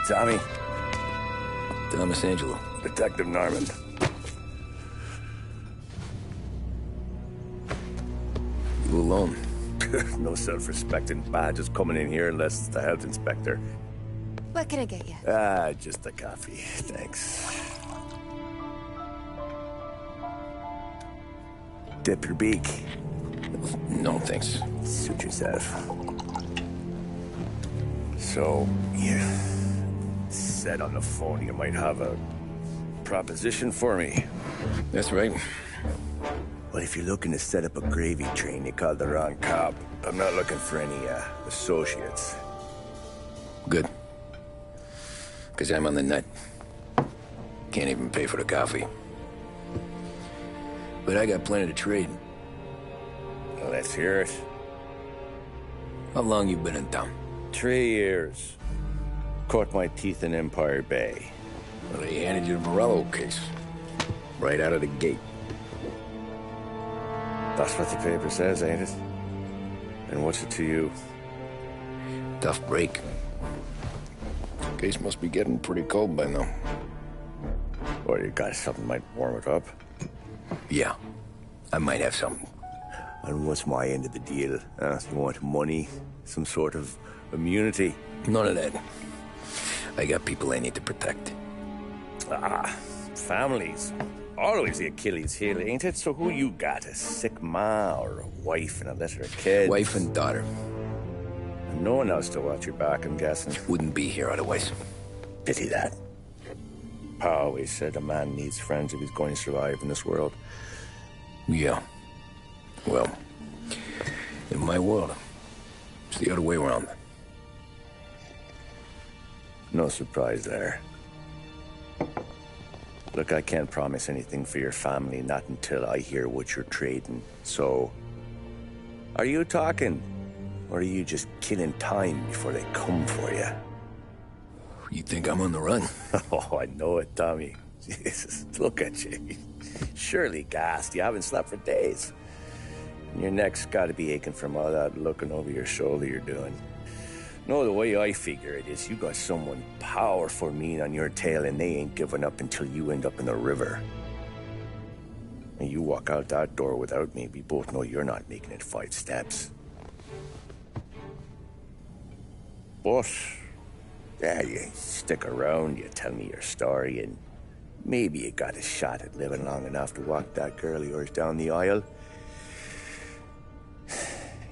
Tommy. Thomas Angelo. Detective Norman. You alone? No self-respecting badges coming in here unless it's the health inspector. What can I get you? Just a coffee. Thanks. Dip your beak. No, thanks. Suit yourself. So, you said on the phone you might have a proposition for me. That's right. Well, if you're looking to set up a gravy train, you called the wrong cop. I'm not looking for any, associates. Good. Because I'm on the nut. Can't even pay for the coffee. But I got plenty to trade. Well, let's hear it. How long you been in town? 3 years. Caught my teeth in Empire Bay. Well, they handed you the Morello case. Right out of the gate. That's what the paper says, ain't it? And what's it to you? Tough break. Case must be getting pretty cold by now. Or you got something might warm it up? Yeah, I might have something. And what's my end of the deal? You want money? Some sort of immunity? None of that. I got people I need to protect. Families. Always the Achilles heel, ain't it? So who you got? A sick ma or a wife and a litter of kids? Wife and daughter. And no one else to watch your back, I'm guessing. Wouldn't be here otherwise. Pity that. Pa always said a man needs friends if he's going to survive in this world. Yeah. Well, in my world, it's the other way around. No surprise there. Look, I can't promise anything for your family, not until I hear what you're trading. So, are you talking? Or are you just killing time before they come for you? You think I'm on the run? Oh, I know it, Tommy. Jesus, look at you. Surely gassed. You haven't slept for days. And your neck's got to be aching from all that looking over your shoulder you're doing. No, the way I figure it is you got someone powerful mean on your tail and they ain't giving up until you end up in the river. And you walk out that door without me, we both know you're not making it 5 steps. But, yeah, you stick around, you tell me your story, and maybe you got a shot at living long enough to walk that girl of yours down the aisle.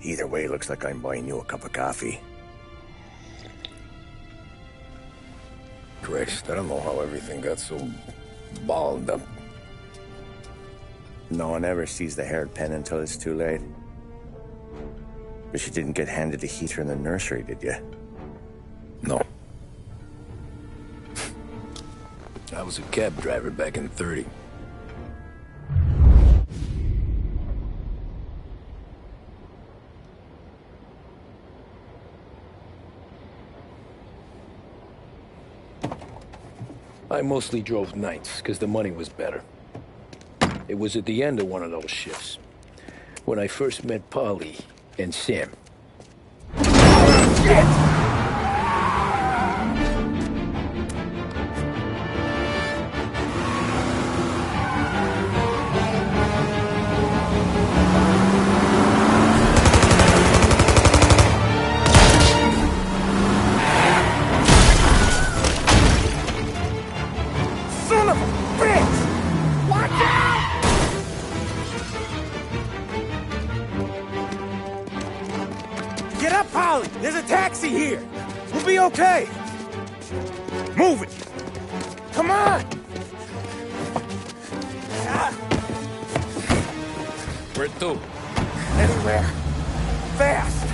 Either way, looks like I'm buying you a cup of coffee. Christ, I don't know how everything got so balled up. No one ever sees the haired pen until it's too late. But you didn't get handed a heater in the nursery, did you? No. I was a cab driver back in '30. I mostly drove nights, because the money was better. It was at the end of one of those shifts, when I first met Polly and Sam. Shit! Get up, Polly! There's a taxi here! We'll be okay! Move it! Come on! Where to? Anywhere. Fast!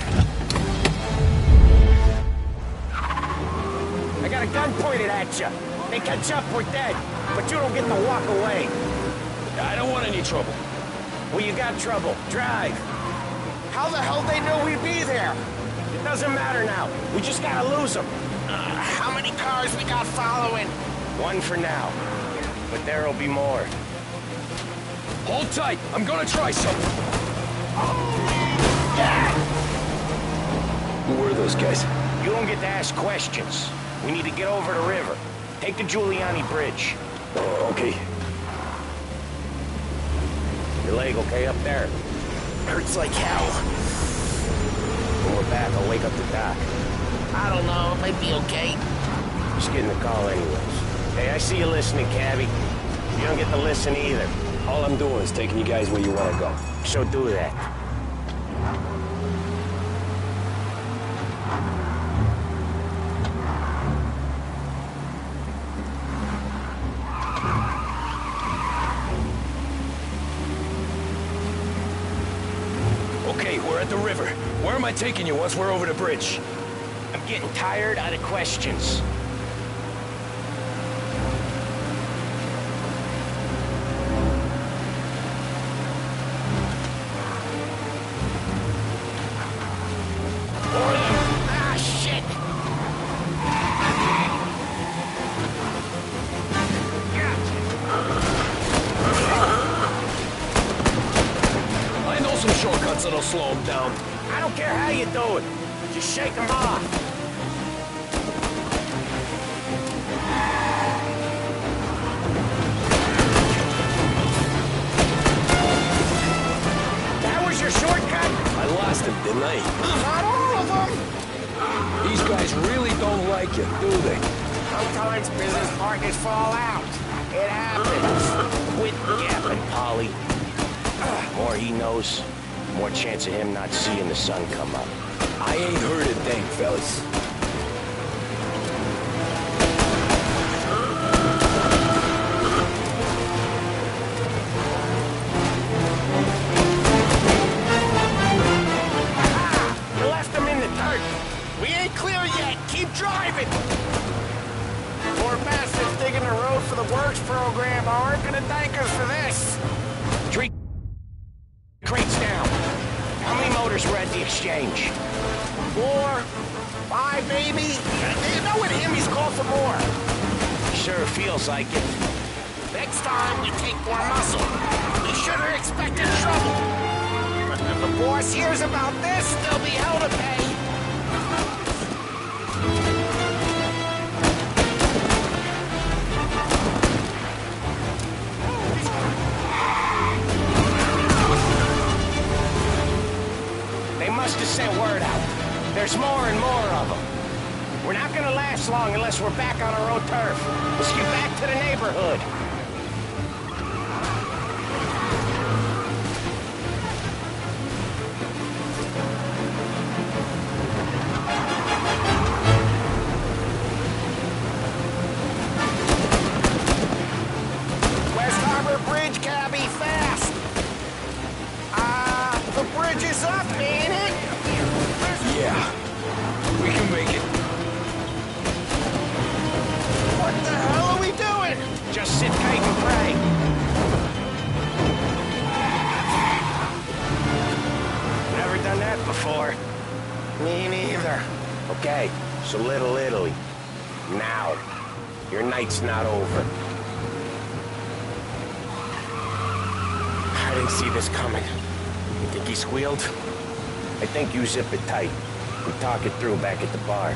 I got a gun pointed at you. They catch up, we're dead. But you don't get to walk away. I don't want any trouble. Well, you got trouble. Drive. How the hell they know we'd be there? It doesn't matter now. We just gotta lose them. How many cars we got following? One for now. But there'll be more. Hold tight. I'm gonna try something. Yeah! Who were those guys? You don't get to ask questions. We need to get over the river. Take the Giuliani Bridge. Oh, okay. Your leg okay up there? Hurts like hell. When we're back, I'll wake up the doc. I don't know, it might be okay. Just getting the call anyways. Hey, I see you listening, Cabby. You don't get to listen either. All I'm doing is taking you guys where you want to go. So do that. Okay, we're at the river. Where am I taking you once we're over the bridge? I'm getting tired out of questions. Ah, shit! I know some shortcuts that'll slow them down. I don't care how you do it. Just shake them off. That was your shortcut? I lost him, didn't I? Not all of them! These guys really don't like you, do they? Sometimes business partners fall out. It happens. Quit yapping, Polly. More he knows, more chance of him not seeing the sun come up. I ain't heard a thing, fellas. You left him in the dirt. We ain't clear yet! Keep driving! Poor bastards digging the road for the works program aren't gonna thank us for this! Three crates down. How many motors were at the exchange? 4, 5 maybe? You know with him he's called for more. Sure feels like it. Next time we take more muscle. We should have expected trouble. But if the boss hears about this, there'll be hell to pay. They must have sent word out. There's more and more of them. We're not gonna last long unless we're back on our own turf. Let's get back to the neighborhood. West Harbor Bridge, cabby, fast! The bridge is up, ain't it? Yeah, we can make it. What the hell are we doing? Just sit tight and pray. Never done that before. Me neither. Okay, so Little Italy. Now. Your night's not over. I didn't see this coming. You think he squealed? I think you zip it tight. We talk it through back at the bar.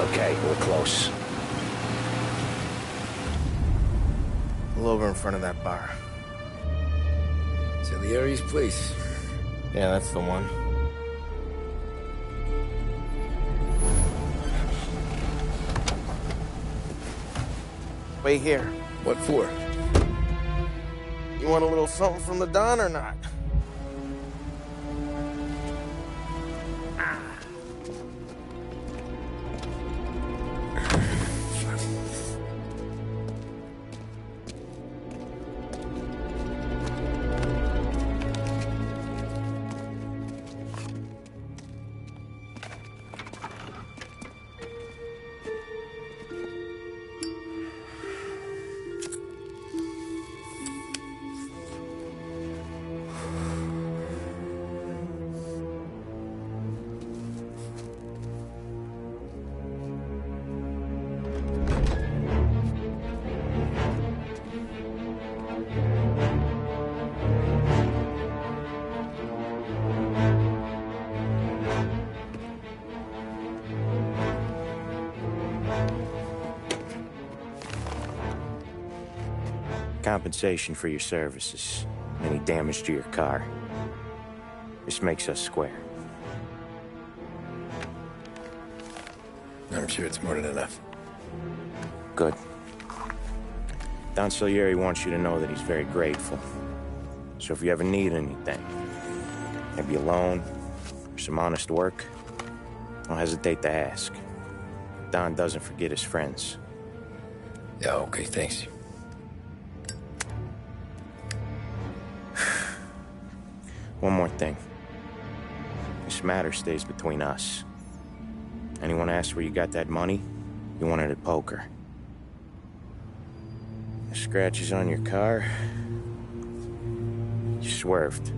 Okay, we're close. Pull over in front of that bar. Salieri's place. Yeah, that's the one. Wait here. What for? You want a little something from the Don or not? Compensation for your services. Any damage to your car. This makes us square. I'm sure it's more than enough. Good. Don Salieri wants you to know that he's very grateful. So if you ever need anything, maybe a loan, or some honest work, don't hesitate to ask. Don doesn't forget his friends. Yeah, okay, thanks. One more thing. This matter stays between us. Anyone asks where you got that money, you won it at poker. The scratches on your car, you swerved.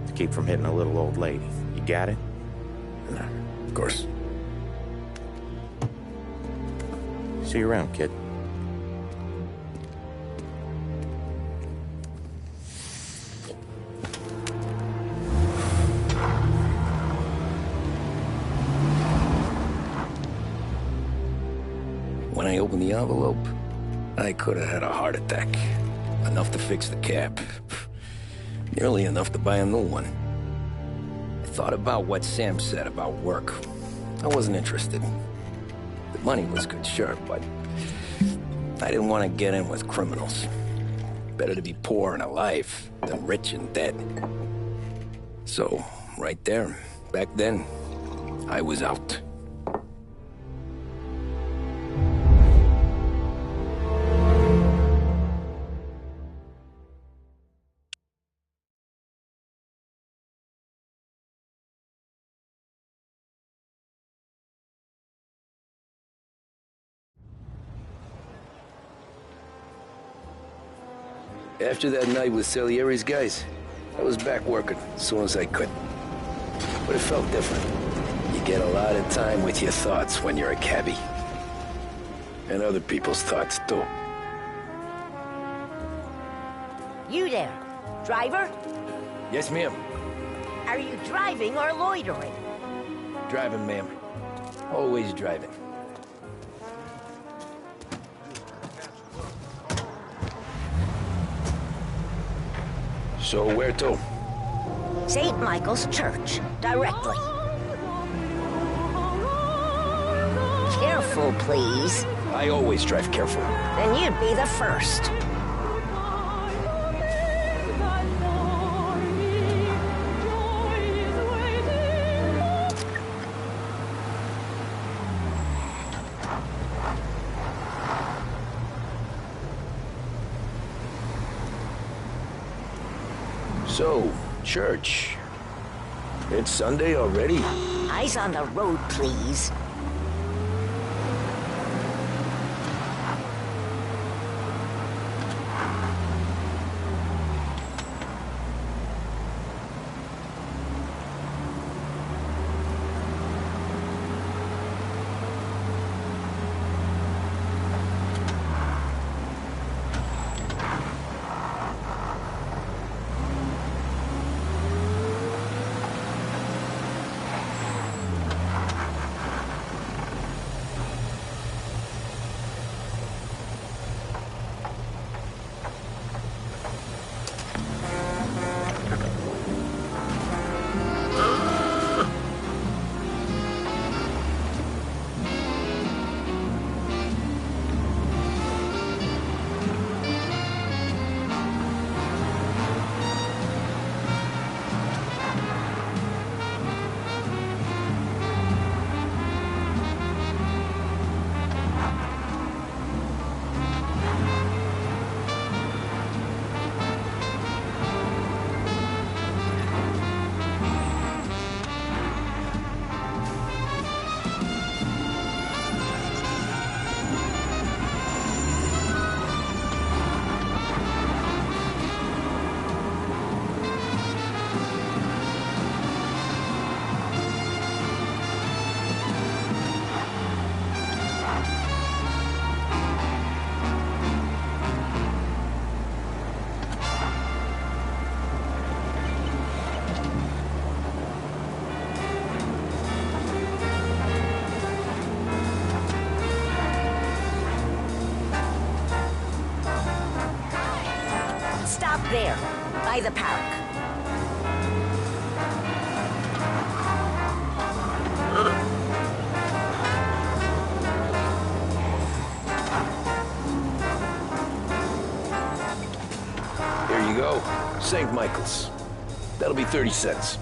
To keep from hitting a little old lady. You got it? No, of course. See you around, kid. When I opened the envelope, I could have had a heart attack. Enough to fix the cap. Nearly enough to buy a new one. I thought about what Sam said about work. I wasn't interested. The money was good, sure, but I didn't want to get in with criminals. Better to be poor and alive than rich and dead. So, right there, back then, I was out. After that night with Salieri's guys, I was back working as soon as I could. But it felt different. You get a lot of time with your thoughts when you're a cabbie. And other people's thoughts, too. You there, driver? Yes, ma'am. Are you driving or loitering? Driving, ma'am. Always driving. So where to? St. Michael's Church, directly. Careful, please. I always drive careful. Then you'd be the first. So, church. It's Sunday already? Eyes on the road, please. stop there, by the park. Here you go. St. Michael's. That'll be 30 cents.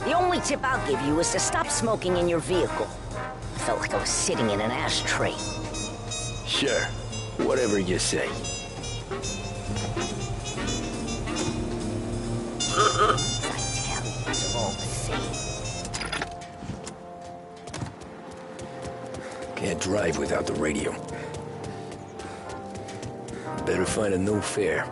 The only tip I'll give you is to stop smoking in your vehicle. I felt like I was sitting in an ashtray. Sure. Whatever you say. I tell you, it's all the same. Can't drive without the radio. Better find a new fare.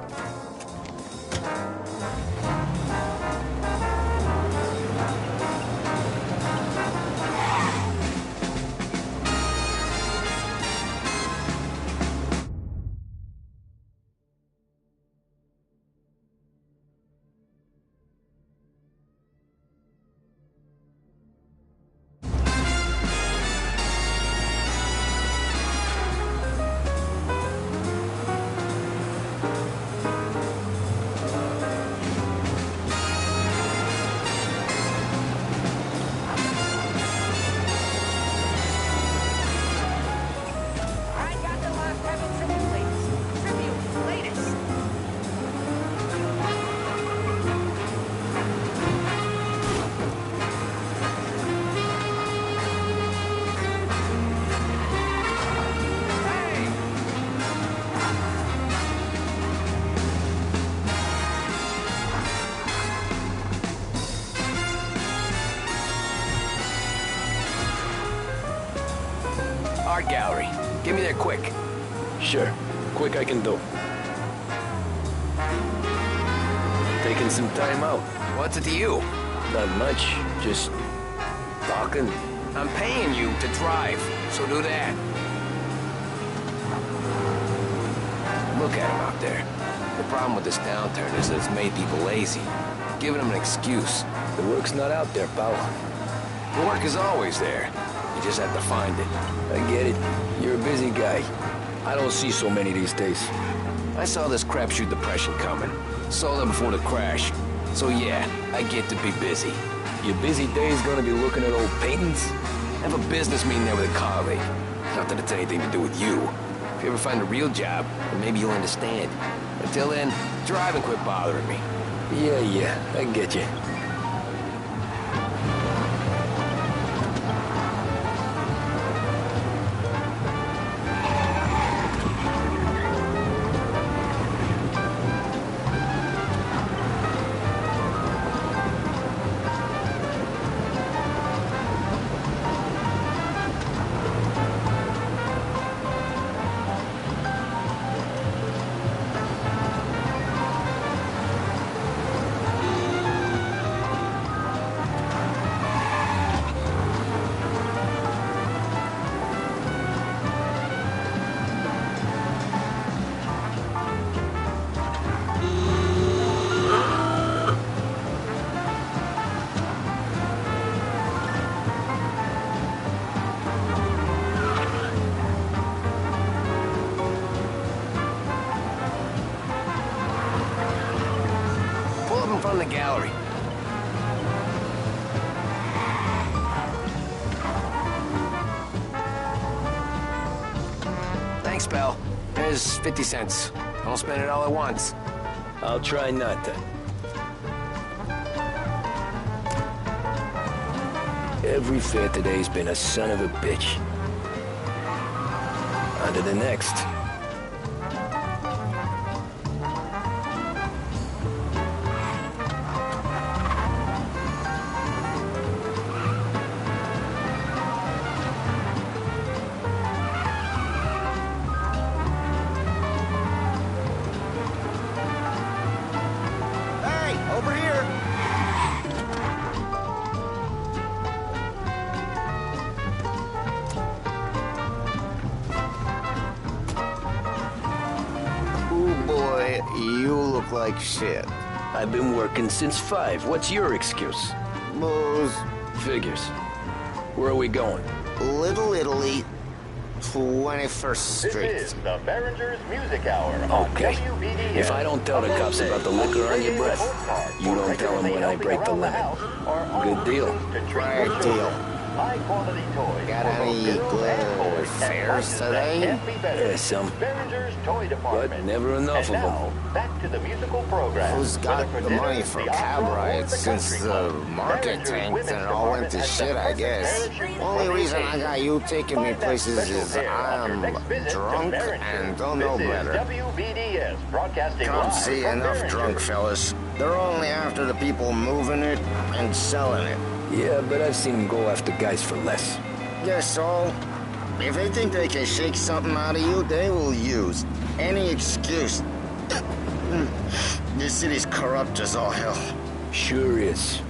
Art gallery. Get me there quick. Sure. Quick I can do. Taking some time out. What's it to you? Not much. Just talking. I'm paying you to drive, so do that. Look at him out there. The problem with this downturn is that it's made people lazy. Giving them an excuse. The work's not out there, pal. The work is always there. You just have to find it. I get it. You're a busy guy. I don't see so many these days. I saw this crapshoot depression coming. Sold it before the crash. So yeah, I get to be busy. Your busy day's gonna be looking at old paintings? I have a business meeting there with a colleague. Not that it's anything to do with you. If you ever find a real job, then maybe you'll understand. Until then, drive and quit bothering me. Yeah, I get you. From the gallery. Thanks, pal. There's 50 cents. Don't spend it all at once. I'll try not to. Every fare today's been a son of a bitch. On to the next. Over here. Oh boy, you look like shit. I've been working since 5. What's your excuse? Booze. Figures. Where are we going? Little Italy. 21st Street. This is the Behringer's Music Hour on Okay. WBDS. If I don't tell the cops about the liquor on your breath, you don't tell them when I break the limit. Good deal. Right deal. High-quality toys. Got any good fares today? Yeah, some. Behringer's Toy Department. But never enough And of them. now, back to the musical program. Who's got the money for cab rides since the market tanked and it all went to shit, I guess? Only reason I got you taking me places is I'm drunk and don't know better. WBDS broadcasting Can't live see from enough Behringer's. drunk fellas. They're only after the people moving it and selling it. Yeah, but I've seen them go after guys for less. Yes, so if they think they can shake something out of you, they will use any excuse. This city's corrupt as all hell. Sure is.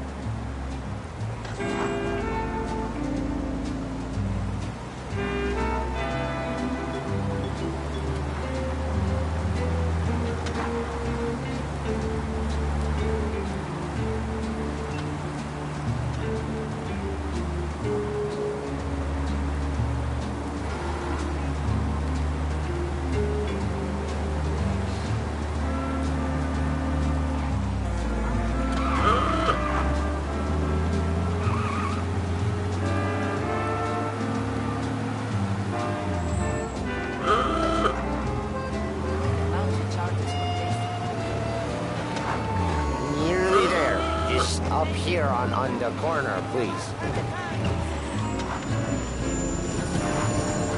Nearly there. Just up here on the corner, please.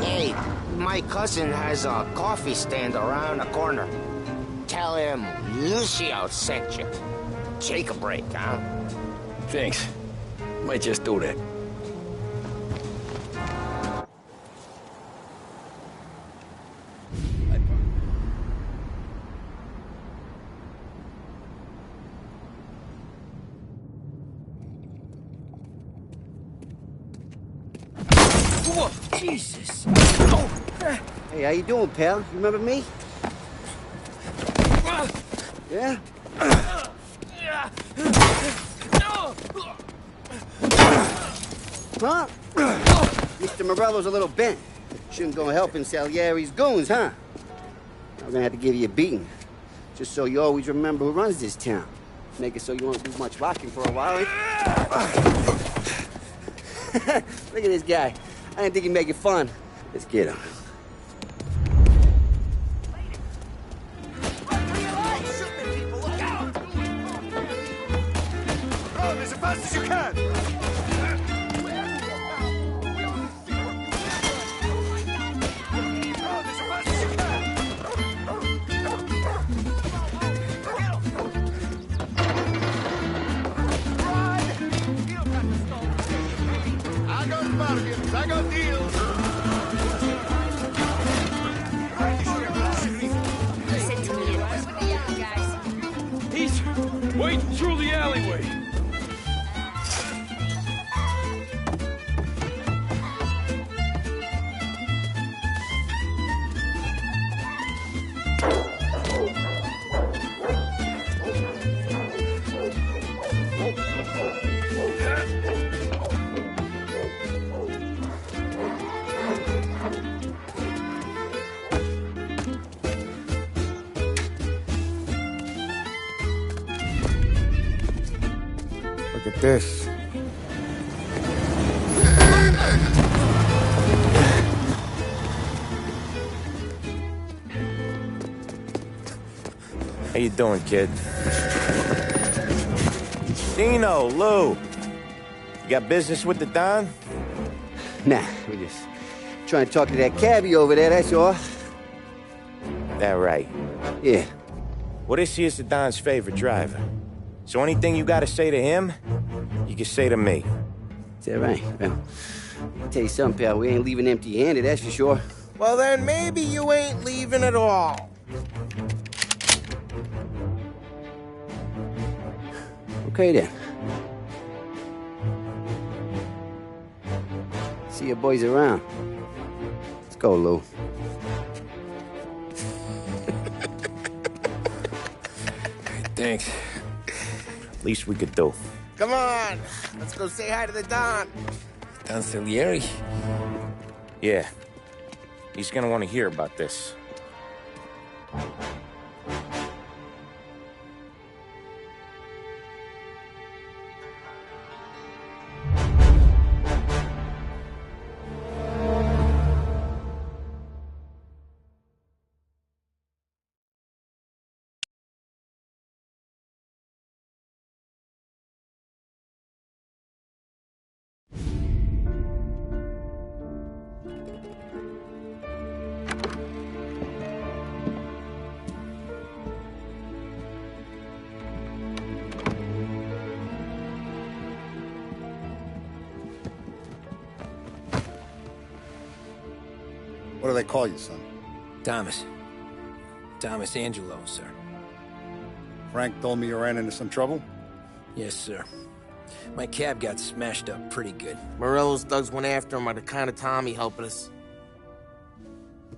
Hey, my cousin has a coffee stand around the corner. Tell him Lucio sent you. Take a break, huh? Thanks. Might just do that. Whoa, Jesus! Oh. Hey, how you doing, pal? You remember me? Yeah? Huh? Mr. Morello's a little bent. Shouldn't go helping Salieri's goons, huh? I'm gonna have to give you a beating. Just so you always remember who runs this town. Make it so you won't do much rocking for a while. Look at this guy. I didn't think he'd make it fun. Let's get him. As fast as you can! I got deals. Listen to me. What's with the young guys? He's waiting through the alleyway. Look at this. How you doing, kid? Dino, Lou. You got business with the Don? Nah, we just trying to talk to that cabbie over there, that's all. That right. Yeah. Well, this here's the Don's favorite driver. So anything you gotta say to him, you can say to me. Is that right? Well, I'll tell you something, pal. We ain't leaving empty-handed, that's for sure. Well, then maybe you ain't leaving at all. Okay, then. See your boys around. Let's go, Lou. Thanks. Least we could do. Come on, let's go say hi to the Don. Don Salieri? Yeah. He's gonna want to hear about this. What do they call you, son? Thomas. Thomas Angelo, sir. Frank told me you ran into some trouble? Yes, sir. My cab got smashed up pretty good. Morello's thugs went after him by the kind of Tommy helping us.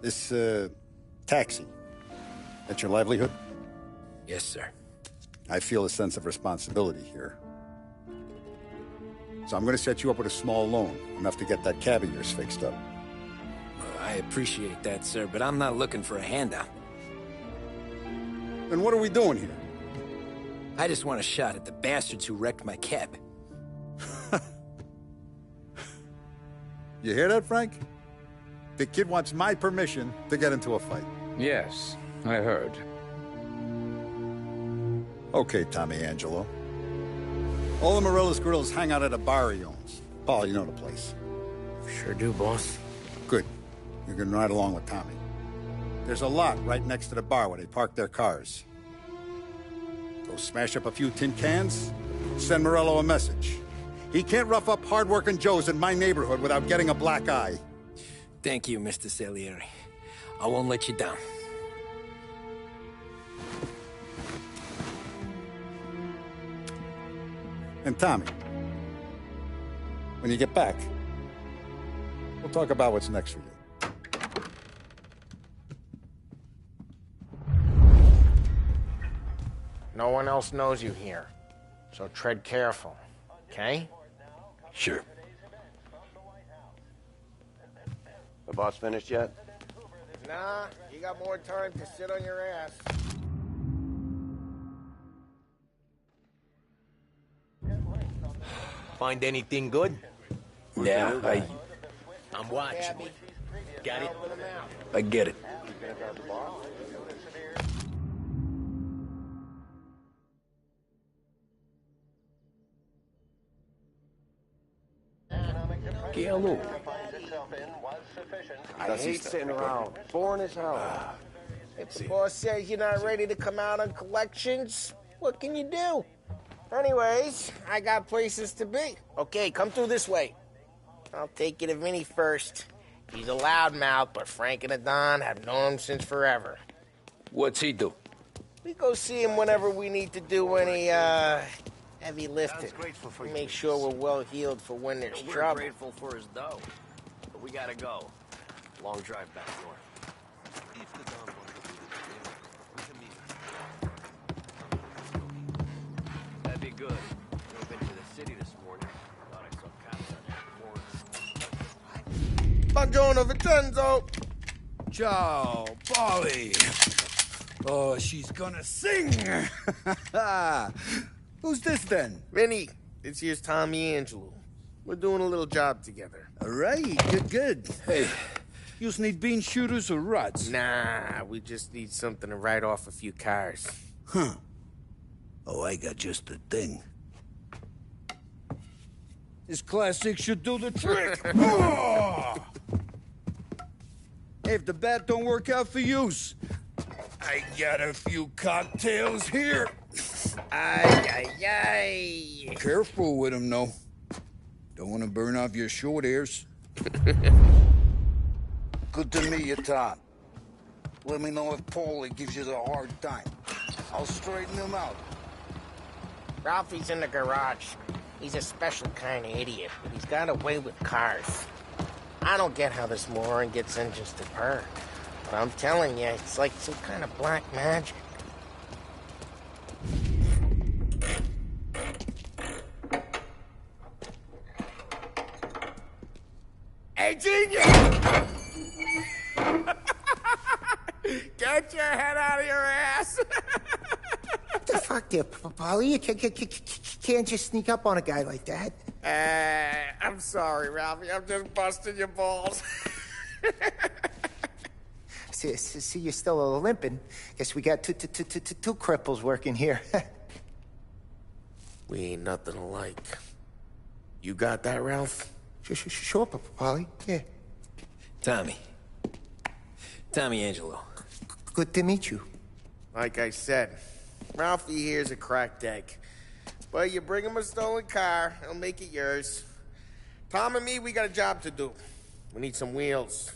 This, taxi. That's your livelihood? Yes, sir. I feel a sense of responsibility here. So I'm gonna set you up with a small loan, enough to get that cab of yours fixed up. I appreciate that, sir, but I'm not looking for a handout. Then what are we doing here? I just want a shot at the bastards who wrecked my cab. You hear that, Frank? The kid wants my permission to get into a fight. Yes, I heard. Okay, Tommy Angelo. All the Morello's grills hang out at a bar he owns. Paul, you know the place. Sure do, boss. Good. You can ride along with Tommy. There's a lot right next to the bar where they park their cars. Go smash up a few tin cans, send Morello a message. He can't rough up hard-working Joes in my neighborhood without getting a black eye. Thank you, Mr. Salieri. I won't let you down. And Tommy, when you get back, we'll talk about what's next for you. No one else knows you here, so tread careful, okay? Sure. The boss finished yet? Nah, you got more time to sit on your ass. Find anything good? Yeah, I'm watching. Got it? I get it. I hate sitting around. Boring as hell. If the boss says you're not ready to come out on collections, what can you do? Anyways, I got places to be. Okay, come through this way. I'll take you to Vinny first. He's a loudmouth, but Frank and the Don have known him since forever. What's he do? We go see him whenever we need to do any, heavy lifting. Make sure we're well healed for when there's trouble. We're grateful for his dough, but we gotta go. Long drive back north. That'd be good. I've been to the city this morning. Thought I saw cops on Buongiorno, Vincenzo! Ciao, Polly. Oh, she's gonna sing. Who's this then? Vinny, this here's Tommy Angelo. We're doing a little job together. All right, good. Hey, you just need bean shooters or rods? Nah, we just need something to write off a few cars. Huh. Oh, I got just the thing. This classic should do the trick. Oh! Hey, if the bat don't work out for yous, I got a few cocktails here. Ay. Careful with them, though. Don't want to burn off your short hairs. Good to meet you, Tom. Let me know if Paulie gives you the hard time. I'll straighten him out. Ralphie's in the garage. He's a special kind of idiot, but he's got a way with cars. I don't get how this moron gets engines to purr. But I'm telling you, it's like some kind of black magic. Hey, genius! Get your head out of your ass! What the fuck there, Paulie? You can't just sneak up on a guy like that. I'm sorry, Ralphie. I'm just busting your balls. See, you're still limping. Guess we got two cripples working here. We ain't nothing alike. You got that, Ralph? Sure, Paulie. Yeah. Tommy. Tommy Angelo. Good to meet you. Like I said, Ralphie here's a cracked egg. But you bring him a stolen car, he'll make it yours. Tom and me, we got a job to do. We need some wheels.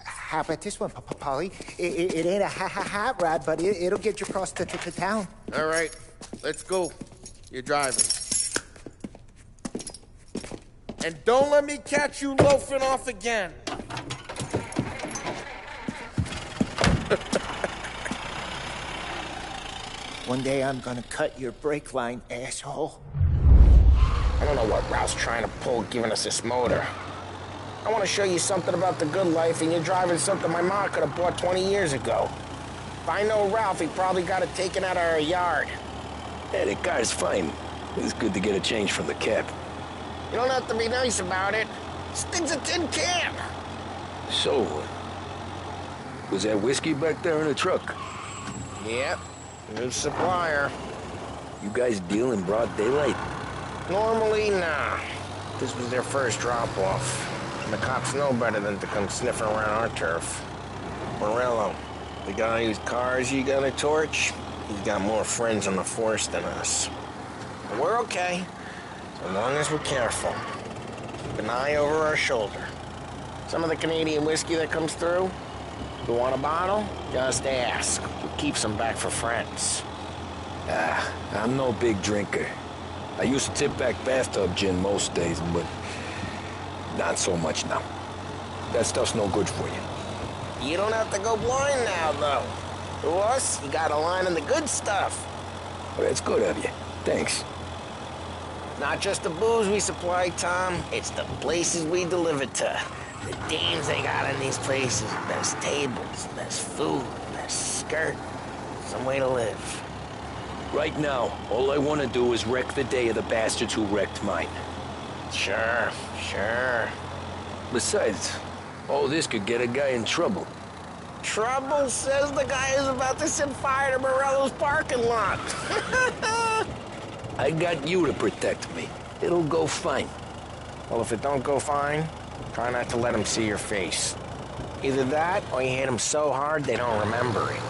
How about this one, Paulie? It ain't a hot rod, but it'll get you across to town. All right, let's go. You're driving. And don't let me catch you loafing off again. One day I'm gonna cut your brake line, asshole. I don't know what Ralph's trying to pull giving us this motor. I want to show you something about the good life, and you're driving something my mom could have bought 20 years ago. If I know Ralph, he probably got it taken out of our yard. Hey, the car's fine. It's good to get a change from the cap. You don't have to be nice about it. This thing's a tin can. So, was that whiskey back there in the truck? Yep, new supplier. You guys deal in broad daylight? Normally, nah. This was their first drop-off. The cops know better than to come sniffing around our turf. Morello, the guy whose cars you got a torch, he's got more friends on the force than us. But we're okay, so long as we're careful. Keep an eye over our shoulder. Some of the Canadian whiskey that comes through, you want a bottle? Just ask. We keep some back for friends. I'm no big drinker. I used to tip back bathtub gin most days, but not so much now. That stuff's no good for you. You don't have to go blind now, though. To us, you got a line on the good stuff. Well, that's good of you. Thanks. Not just the booze we supply, Tom. It's the places we deliver to. The dames they got in these places. There's tables, there's food, there's skirt. Some way to live. Right now, all I want to do is wreck the day of the bastards who wrecked mine. Sure. Besides, all this could get a guy in trouble. Trouble says the guy is about to set fire to Morello's parking lot. I got you to protect me. It'll go fine. Well, if it don't go fine, try not to let him see your face. Either that, or you hit him so hard they don't remember it.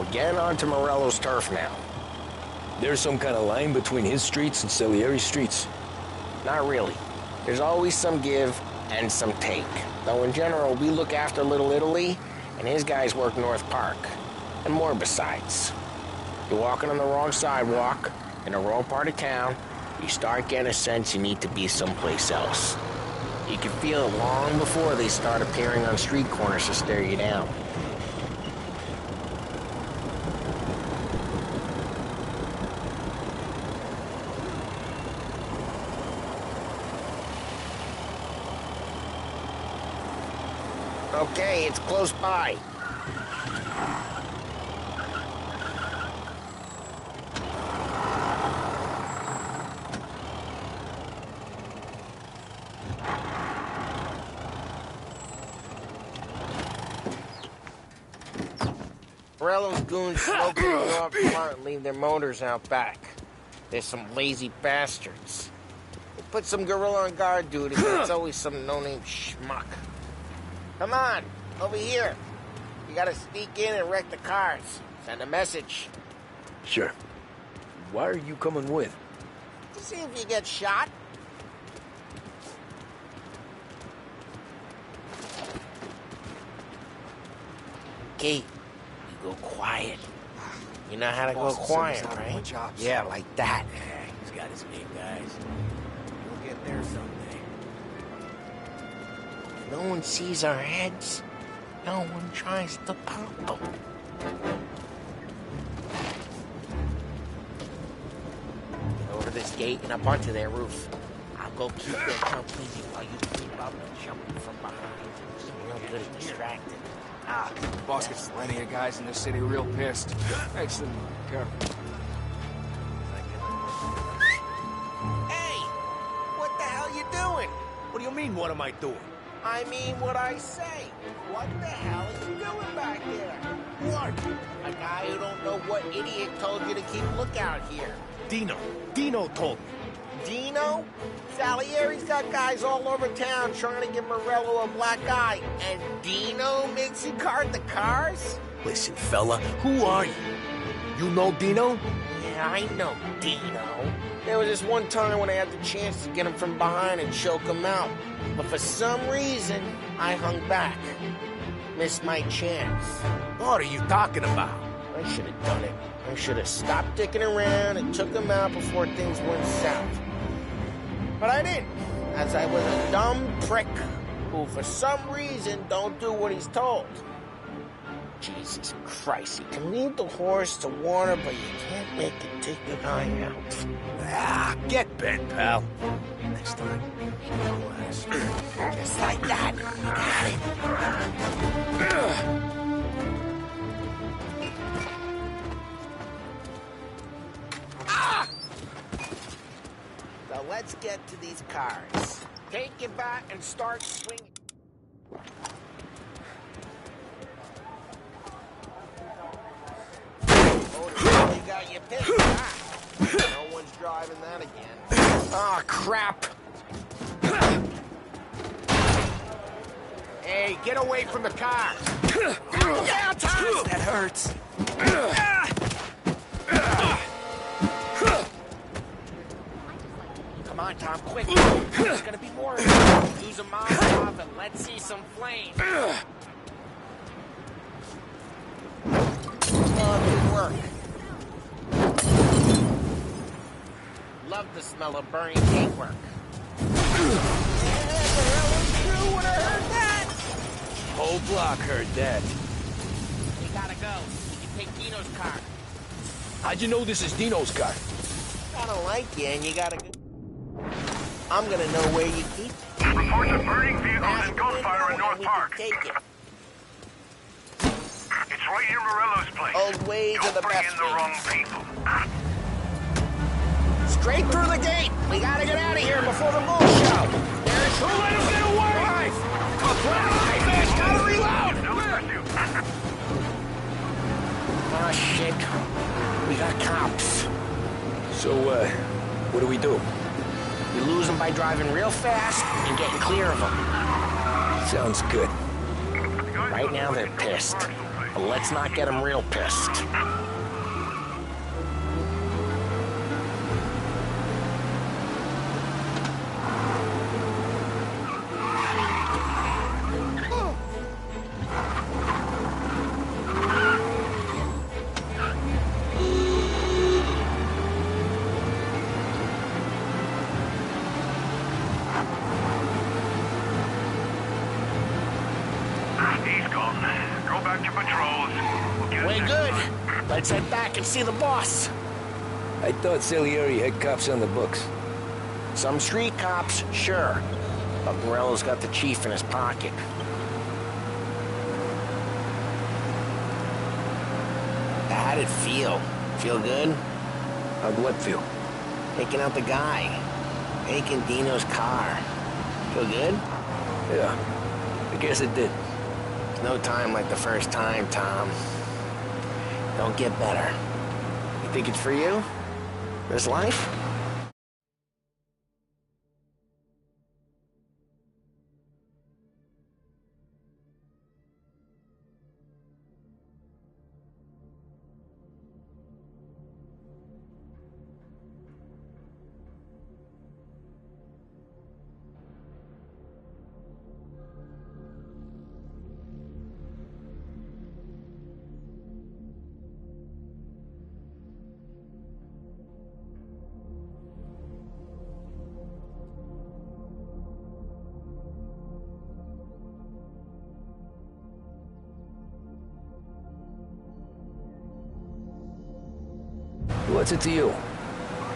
We're getting onto Morello's turf now. There's some kind of line between his streets and Salieri's streets? Not really. There's always some give and some take. Though in general, we look after Little Italy, and his guys work North Park. And more besides. You're walking on the wrong sidewalk, in the wrong part of town, you start getting a sense you need to be someplace else. You can feel it long before they start appearing on street corners to stare you down. Okay, it's close by. Morello's goons smoke and go up front and leave their motors out back. There's some lazy bastards. They put some gorilla on guard duty, but it's always some no-name schmuck. Come on, over here. You gotta sneak in and wreck the cars. Send a message. Sure. Why are you coming with? To see if you get shot. Okay, you go quiet. You know how to go quiet, right? Yeah, like that. Yeah, he's got his name, guys. We'll get there someday. No one sees our heads. No one tries to pop them. Get over this gate and up onto their roof. I'll go keep their company while you creep up and jump from behind. You're real good at distracting. Boss gets plenty of guys in this city real pissed. Makes them careful. Hey! What the hell you doing? What do you mean, what am I doing? I mean what I say. What the hell are you doing back there? What? A guy who don't know what idiot told you to keep lookout here. Dino. Dino told me. Dino? Salieri's got guys all over town trying to give Morello a black eye, and Dino makes you guard the cars? Listen, fella, who are you? You know Dino? Yeah, I know Dino. There was this one time when I had the chance to get him from behind and choke him out. But for some reason, I hung back. Missed my chance. What are you talking about? I should have done it. I should have stopped dicking around and took him out before things went south. But I didn't, as I was a dumb prick who for some reason don't do what he's told. Jesus Christ, you can lead the horse to water, but you can't make it take the guy out. Ah, get bent, pal. Next time, just like that. You got it. So let's get to these cars. Take it back and start swinging. Oh, you got your pissed off. No one's driving that again. Oh, crap. Hey, get away from the car! Yeah, Tom! that hurts. Come on, Tom, quick. There's gonna be more of them. Use a Molotov and let's see some flames. Oh, good work. Love the smell of burning paintwork. Whole block heard that. We gotta go. We can take Dino's car. How'd you know this is Dino's car? I don't like you, and you gotta go. I'm gonna know where you keep it. Reports of burning vehicles and gunfire in North Park. Take it. It's right near Morello's place. Old ways are the Don't bring best in the wrong people. Straight through the gate. We gotta get out of here before the bull show. There's who let him get away. Right, man, gotta reload. Oh shit. We got cops. So, what do we do? You lose them by driving real fast and getting clear of them. Sounds good. Right now they're pissed. But let's not get him real pissed. He's gone. Go back to patrols. We'll get We're good. Let's head back and see the boss. I thought Salieri had cops on the books. Some street cops, sure. But Morello's got the chief in his pocket. How'd it feel? Feel good? How'd what feel? Taking out the guy. Taking Dino's car. Feel good? Yeah, I guess it did. There's no time like the first time, Tom. Don't get better. You think it's for you? This life? What's it to you?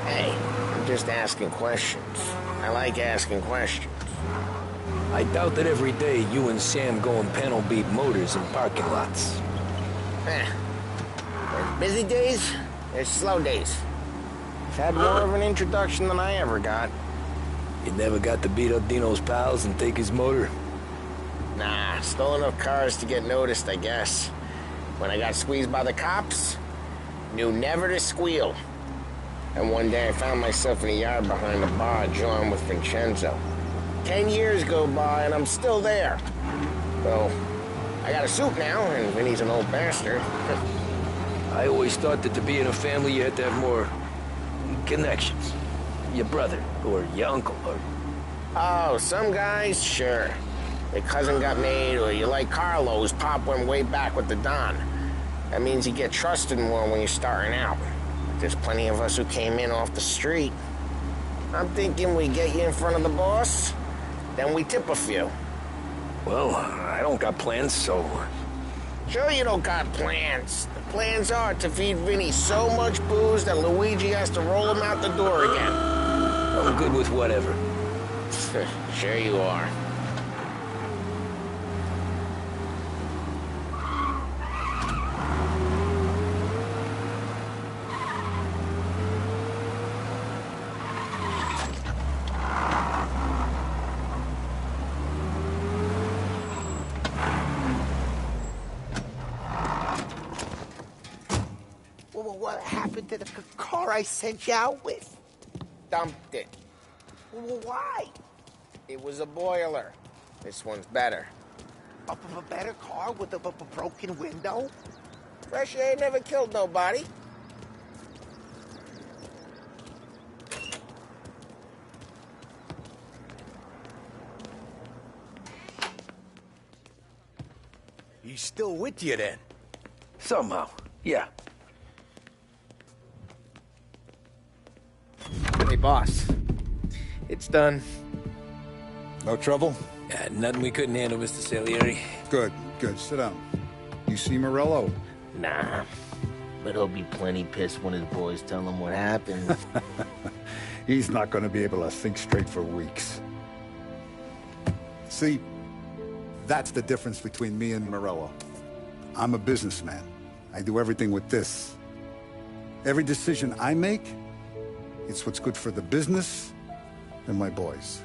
Hey, I'm just asking questions. I like asking questions. I doubt that every day you and Sam go and panel beat motors in parking lots. There's busy days, there's slow days. I've had more of an introduction than I ever got. You never got to beat up Dino's pals and take his motor? Nah, stole enough cars to get noticed, I guess. When I got squeezed by the cops, knew never to squeal. And one day I found myself in a yard behind a bar, jawing with Vincenzo. 10 years go by and I'm still there. So, I got a suit now, and Vinny's an old bastard. I always thought that to be in a family you had to have more connections. Your brother, or your uncle, or... Oh, some guys, sure. Their cousin got made, or you like Carlos, Pop went way back with the Don. That means you get trusted more when you're starting out. There's plenty of us who came in off the street. I'm thinking we get you in front of the boss, then we tip a few. Well, I don't got plans, so... Sure you don't got plans. The plans are to feed Vinny so much booze that Luigi has to roll him out the door again. I'm good with whatever. Sure you are. What happened to the car I sent you out with? Dumped it. Why? It was a boiler. This one's better. A better car with a broken window? Fresh air never killed nobody. He's still with you then? Somehow, yeah. Hey, boss. It's done. No trouble? Yeah, nothing we couldn't handle, Mr. Salieri. Good, good. Sit down. You see Morello? Nah. But he'll be plenty pissed when his boys tell him what happened. He's not going to be able to think straight for weeks. See, that's the difference between me and Morello. I'm a businessman. I do everything with this. Every decision I make, it's what's good for the business and my boys.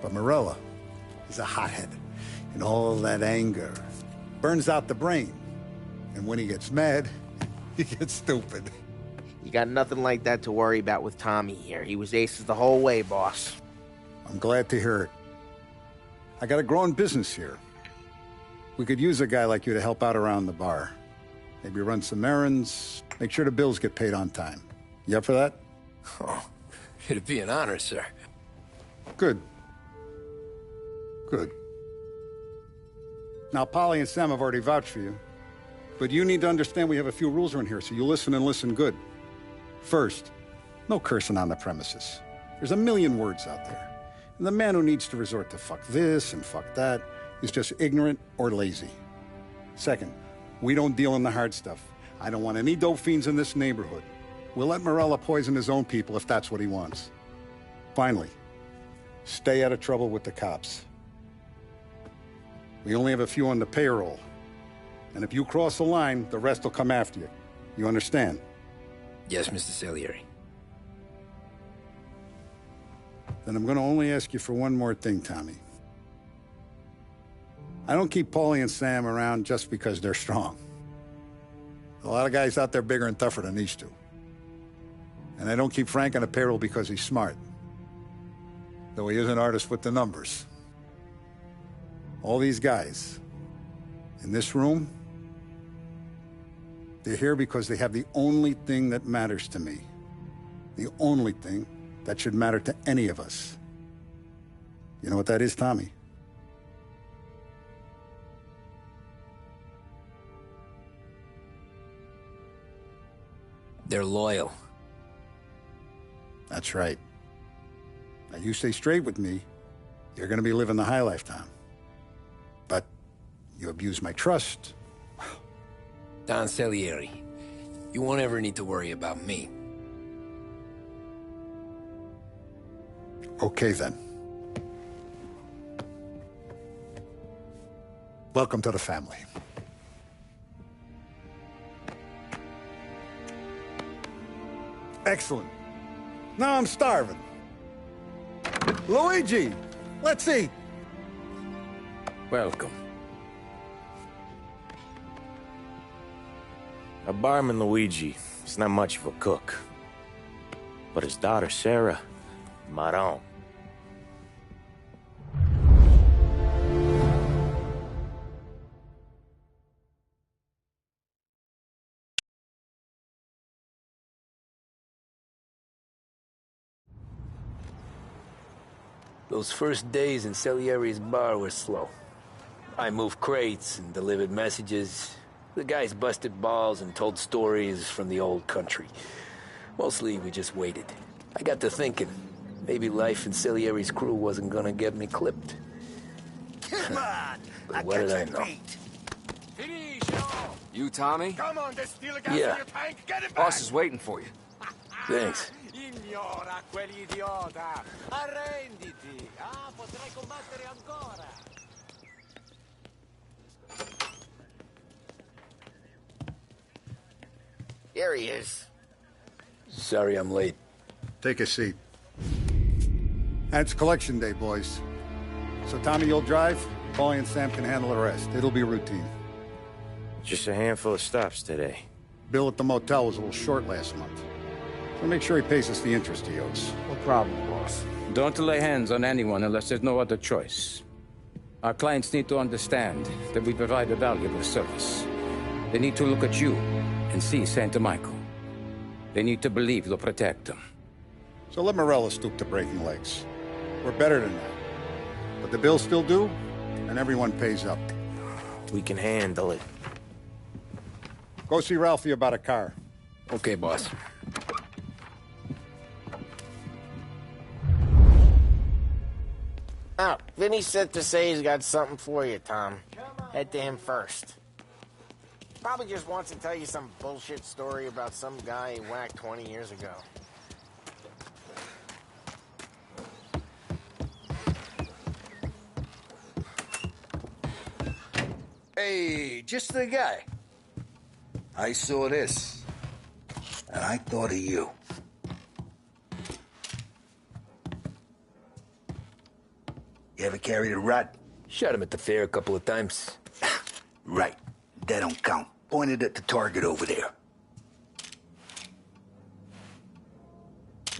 But Morello is a hothead, and all that anger burns out the brain. And when he gets mad, he gets stupid. You got nothing like that to worry about with Tommy here. He was aces the whole way, boss. I'm glad to hear it. I got a growing business here. We could use a guy like you to help out around the bar. Maybe run some errands, make sure the bills get paid on time. You up for that? Oh, it'd be an honor, sir. Good. Good. Now, Polly and Sam have already vouched for you. But you need to understand we have a few rules around here, so you listen and listen good. First, no cursing on the premises. There's a million words out there. And the man who needs to resort to fuck this and fuck that is just ignorant or lazy. Second, we don't deal in the hard stuff. I don't want any dope fiends in this neighborhood. We'll let Morella poison his own people if that's what he wants. Finally, stay out of trouble with the cops. We only have a few on the payroll. And if you cross the line, the rest will come after you. You understand? Yes, Mr. Salieri. Then I'm going to only ask you for one more thing, Tommy. I don't keep Paulie and Sam around just because they're strong. A lot of guys out there bigger and tougher than these two. And I don't keep Frank on the payroll because he's smart. Though he is an artist with the numbers. All these guys in this room, they're here because they have the only thing that matters to me. The only thing that should matter to any of us. You know what that is, Tommy? They're loyal. That's right. Now, you stay straight with me, you're gonna be living the high life, Tom. But you abuse my trust. Don Salieri, you won't ever need to worry about me. Okay, then. Welcome to the family. Excellent. Now I'm starving. Luigi, let's eat. Welcome. A barman Luigi is not much of a cook. But his daughter Sarah, Maron. Those first days in Salieri's bar were slow. I moved crates and delivered messages. The guys busted balls and told stories from the old country. Mostly, we just waited. I got to thinking, maybe life in Salieri's crew wasn't gonna get me clipped. Come on! But what did I know? You, Tommy? Come on, there's still a gas Yeah. in your tank. Get it back. Boss is waiting for you. Thanks. Ignora quell'idiota! Arrenditi! Ah, potrai combattere ancora! Here he is. Sorry I'm late. Take a seat. And it's collection day, boys. So Tommy, you'll drive. Paulie and Sam can handle the rest. It'll be routine. Just a handful of stops today. Bill at the motel was a little short last month. So make sure he pays us the interest he owes. No problem, boss. Don't lay hands on anyone unless there's no other choice. Our clients need to understand that we provide a valuable service. They need to look at you and see Santa Michael. They need to believe you'll protect them. So let Morella stoop to breaking legs. We're better than that. But the bills still due, and everyone pays up. We can handle it. Go see Ralphie about a car. Okay, boss. Oh, Vinny said to say he's got something for you, Tom. Head to him first. Probably just wants to tell you some bullshit story about some guy he whacked 20 years ago. Hey, just the guy. I saw this, and I thought of you. You ever carried a rat? Shot him at the fair a couple of times. Right. That don't count. Pointed at the target over there.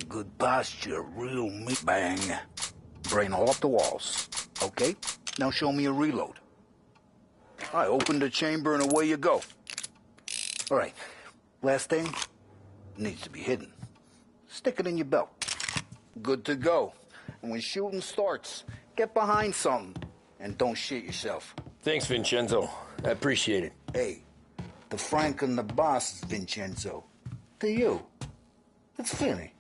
Good posture, real meat bang. Brain all off the walls. Okay? Now show me a reload. I open the chamber and away you go. All right, last thing, needs to be hidden. Stick it in your belt. Good to go. And when shooting starts, get behind something and don't shit yourself. Thanks, Vincenzo. I appreciate it. Hey, to Frank and the boss, Vincenzo. To you, it's Finny.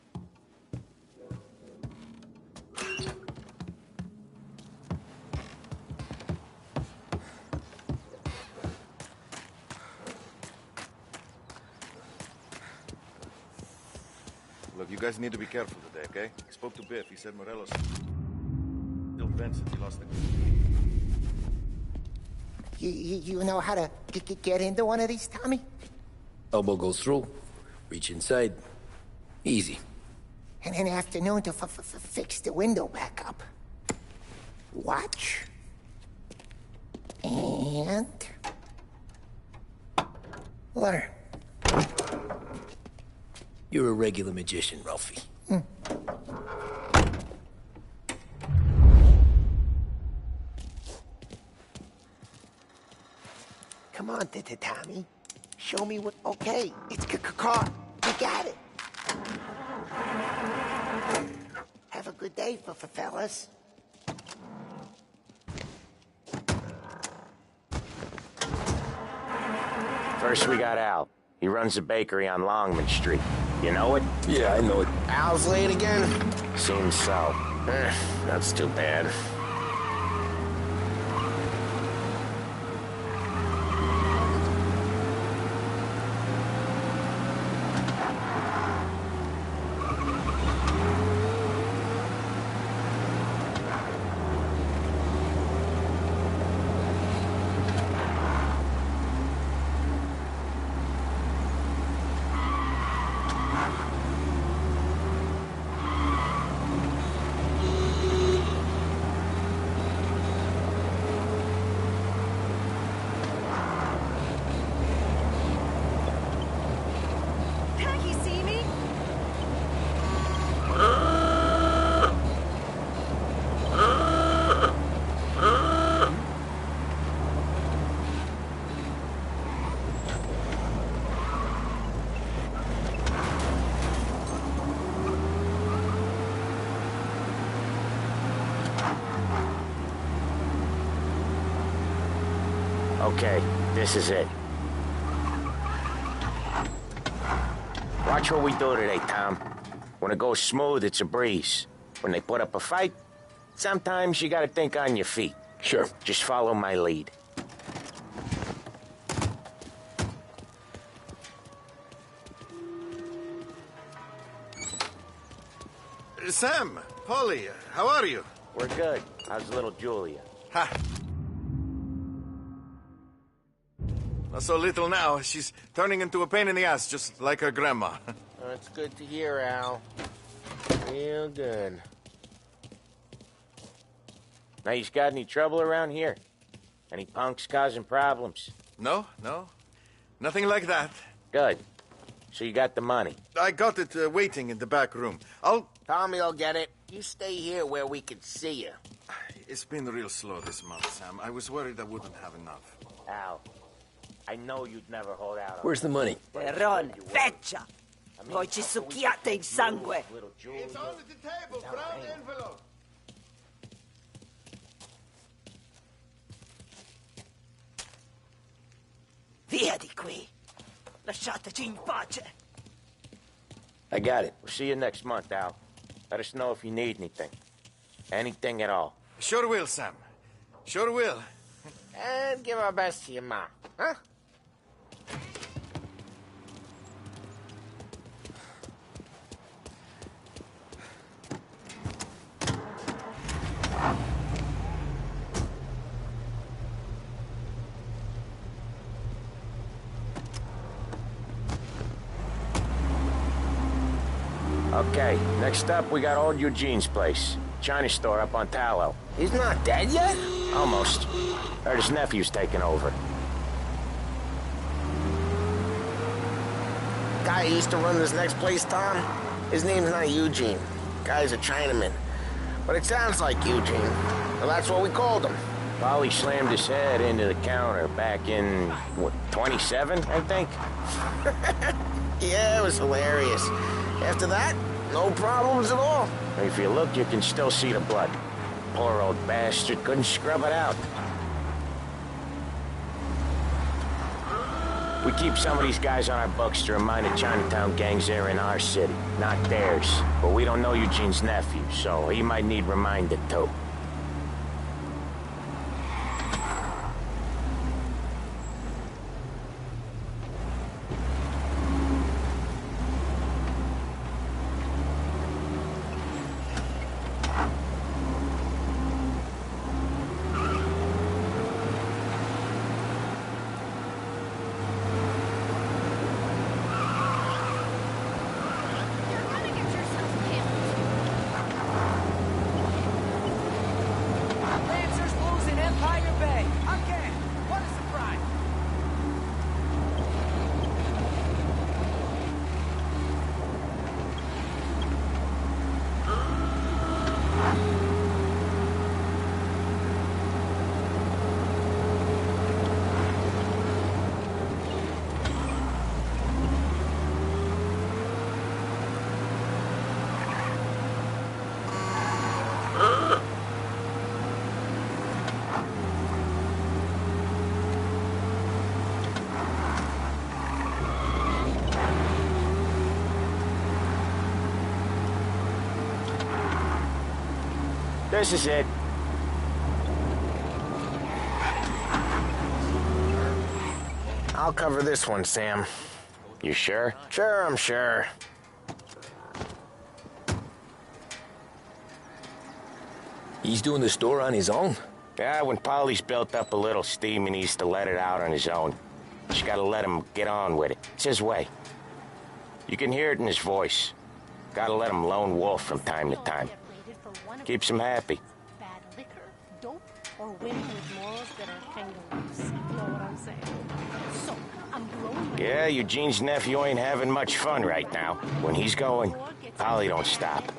Look, you guys need to be careful today, okay? I spoke to Biff. He said Morelos still bent since he lost the... You know how to get into one of these, Tommy? Elbow goes through, reach inside. Easy. And an afternoon to fix the window back up. Watch. And... learn. You're a regular magician, Ralphie. Come on, Tommy. Show me what... Okay, it's caught. You got it. Have a good day, fellas. First, we got Al. He runs a bakery on Longman Street. You know it? Yeah, I know it. Al's late again? Seems so. That's too bad. Okay, this is it. Watch what we do today, Tom. When it goes smooth, it's a breeze. When they put up a fight, sometimes you gotta think on your feet. Sure. Just follow my lead. Sam, Polly, how are you? We're good. How's little Julia? Ha! Not so little now. She's turning into a pain in the ass, just like her grandma. That's good to hear, Al. Real good. Now, you got any trouble around here? Any punks causing problems? No. Nothing like that. Good. So you got the money? I got it waiting in the back room. Tommy'll get it. You stay here where we can see you. It's been real slow this month, Sam. I was worried I wouldn't have enough. Al, I know you'd never hold out. Where's the money? Terrone, feccia! Poi ci succhiate il sangue! It's on the table, brown envelope. Via di qui! Lasciateci in pace! I got it. We'll see you next month, Al. Let us know if you need anything. Anything at all. Sure will, Sam. Sure will. And give our best to your mom, huh? Okay, next up, we got old Eugene's place. China store up on Tallow. He's not dead yet? Almost. Heard his nephew's taking over. Guy who used to run this next place, Tom? His name's not Eugene. Guy's a Chinaman. But it sounds like Eugene. Well, that's what we called him. Polly slammed his head into the counter back in, what, 27, I think? Yeah, it was hilarious. After that, no problems at all. If you look, you can still see the blood. Poor old bastard couldn't scrub it out. We keep some of these guys on our books to remind the Chinatown gangs they're in our city, not theirs. But we don't know Eugene's nephew, so he might need reminded too. This is it. I'll cover this one, Sam. You sure? Sure, I'm sure. He's doing the store on his own? Yeah, when Polly's built up a little steam, he needs to let it out on his own. Just gotta let him get on with it. It's his way. You can hear it in his voice. Gotta let him lone wolf from time to time. Keeps him happy. Bad liquor, dope, or women with morals that are kangaroos. You know what I'm saying? So, I'm growing. Yeah, Eugene's nephew ain't having much fun right now. When he's going, Polly don't stop.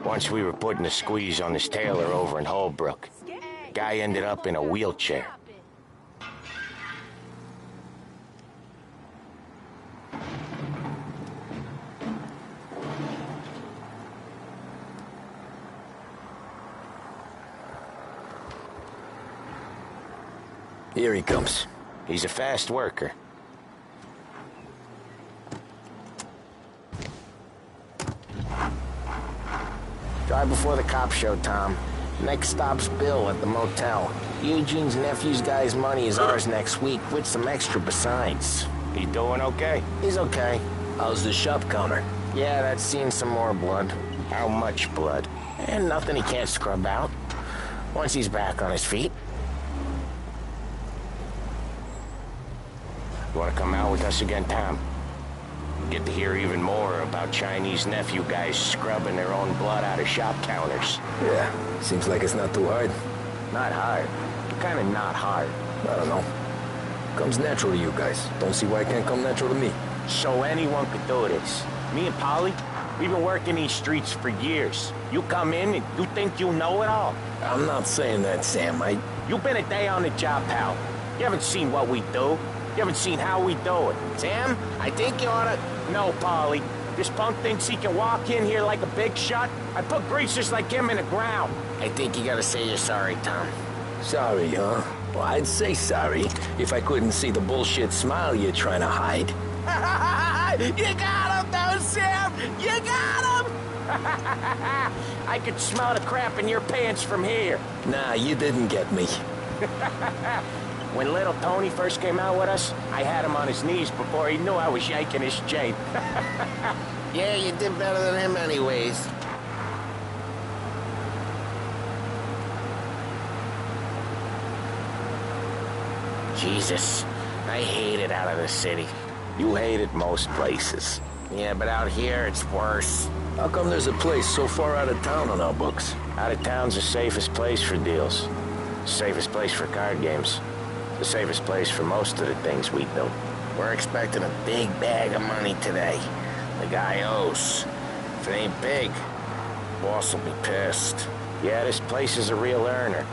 Once we were putting a squeeze on this tailor over in Holbrook. Guy ended up in a wheelchair. Here he comes. He's a fast worker. Drive before the cops show, Tom. Next stop's Bill at the motel. Eugene's nephew's guy's money is ours next week, with some extra besides. He doing okay? He's okay. How's the shop counter? Yeah, that's seen some more blood. How much blood? And nothing he can't scrub out. Once he's back on his feet. You want to come out with us again, Tom? Get to hear even more about Chinese nephew guys scrubbing their own blood out of shop counters. Yeah, seems like it's not too hard. Not hard. Kind of not hard. I don't know. Comes natural to you guys. Don't see why it can't come natural to me. So anyone could do this. Me and Polly, we've been working these streets for years. You come in and you think you know it all. I'm not saying that, Sam. You've been a day on the job, pal. You haven't seen what we do. You haven't seen how we do it. Sam, I think you oughta... No, Polly. This punk thinks he can walk in here like a big shot. I put greasers like him in the ground. I think you gotta say you're sorry, Tom. Sorry, huh? Well, I'd say sorry if I couldn't see the bullshit smile you're trying to hide. You got him, though, Sam! You got him! I could smell the crap in your pants from here. Nah, you didn't get me. When little Tony first came out with us, I had him on his knees before he knew I was yanking his chain. Yeah, you did better than him anyways. Jesus, I hate it out of the city. You hate it most places. Yeah, but out here it's worse. How come there's a place so far out of town on our books? Out of town's the safest place for deals. Safest place for card games. The safest place for most of the things we do. We're expecting a big bag of money today. The guy owes. If it ain't big, boss will be pissed. Yeah, this place is a real earner.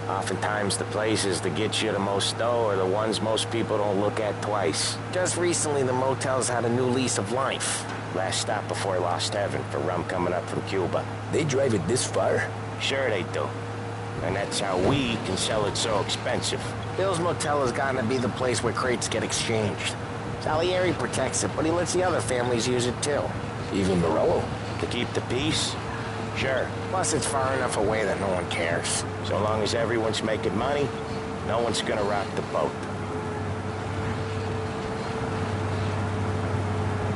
Oftentimes, the places that get you the most dough are the ones most people don't look at twice. Just recently, the motel's had a new lease of life. Last stop before Lost Heaven for rum coming up from Cuba. They drive it this far? Sure they do. And that's how we can sell it so expensive. Bill's Motel has gotten to be the place where crates get exchanged. Salieri protects it, but he lets the other families use it too. Even Morello? To keep the peace? Sure. Plus it's far enough away that no one cares. So long as everyone's making money, no one's gonna rock the boat.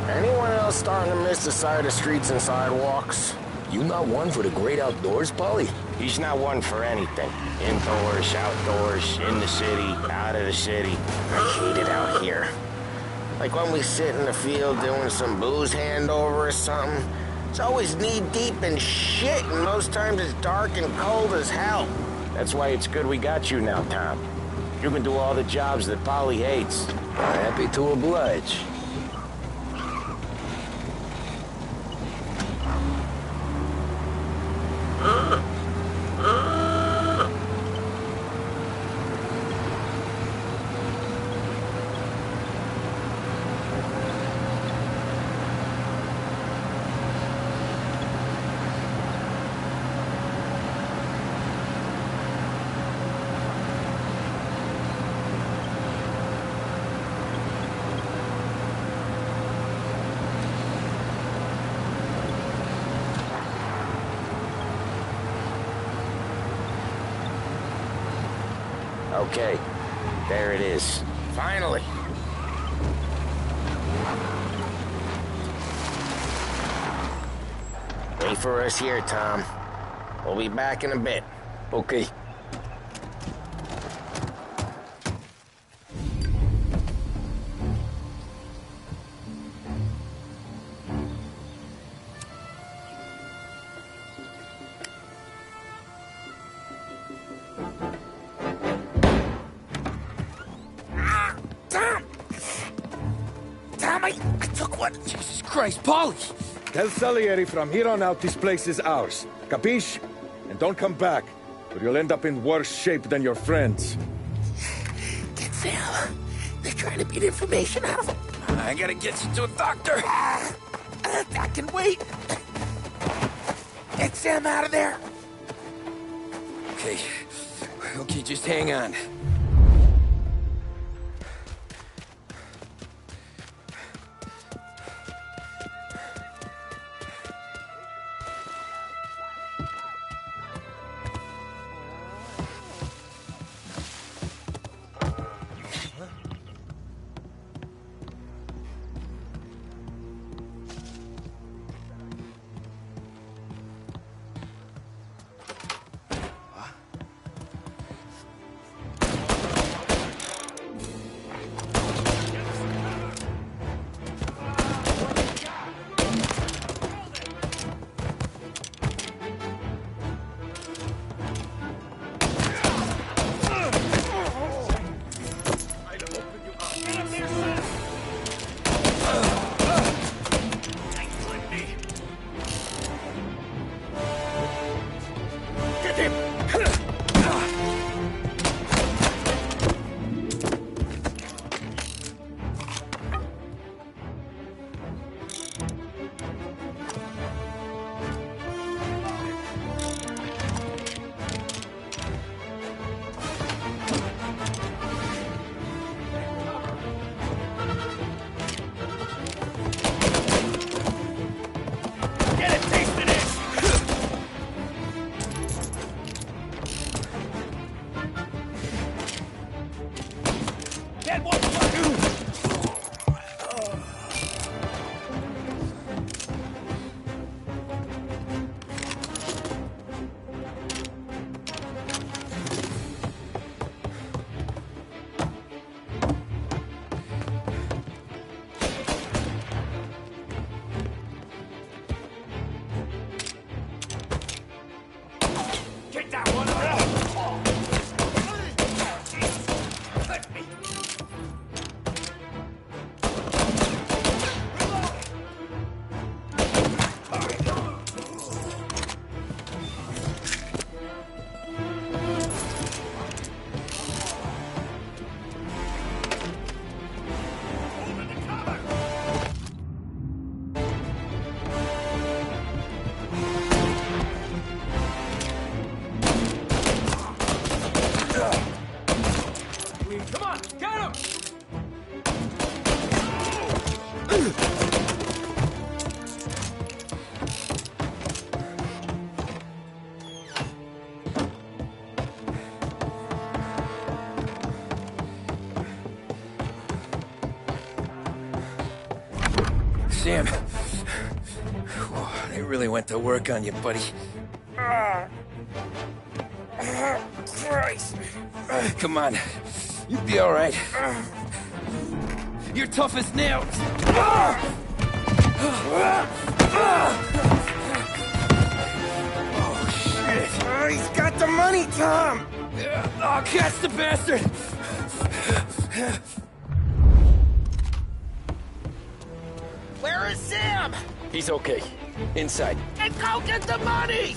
Anyone else starting to miss the side of streets and sidewalks? You not one for the great outdoors, Paulie? He's not one for anything. Indoors, outdoors, in the city, out of the city. I hate it out here. Like when we sit in the field doing some booze handover or something. It's always knee-deep in shit, and most times it's dark and cold as hell. That's why it's good we got you now, Tom. You can do all the jobs that Polly hates. Happy to oblige. Okay, there it is. Finally. Wait for us here, Tom. We'll be back in a bit. Okay. I took one. Jesus Christ, Polly! Tell Salieri from here on out this place is ours. Capiche? And don't come back, or you'll end up in worse shape than your friends. Get Sam. They're trying to beat information out of him. I gotta get you to a doctor. I can wait. Get Sam out of there. Okay. Okay, just hang on. really went to work on you, buddy. Christ. Come on. You'll be all right. You're tough as nails. Oh, shit. He's got the money, Tom! Oh, catch the bastard! Where is Sam? He's okay. Inside. And go get the money!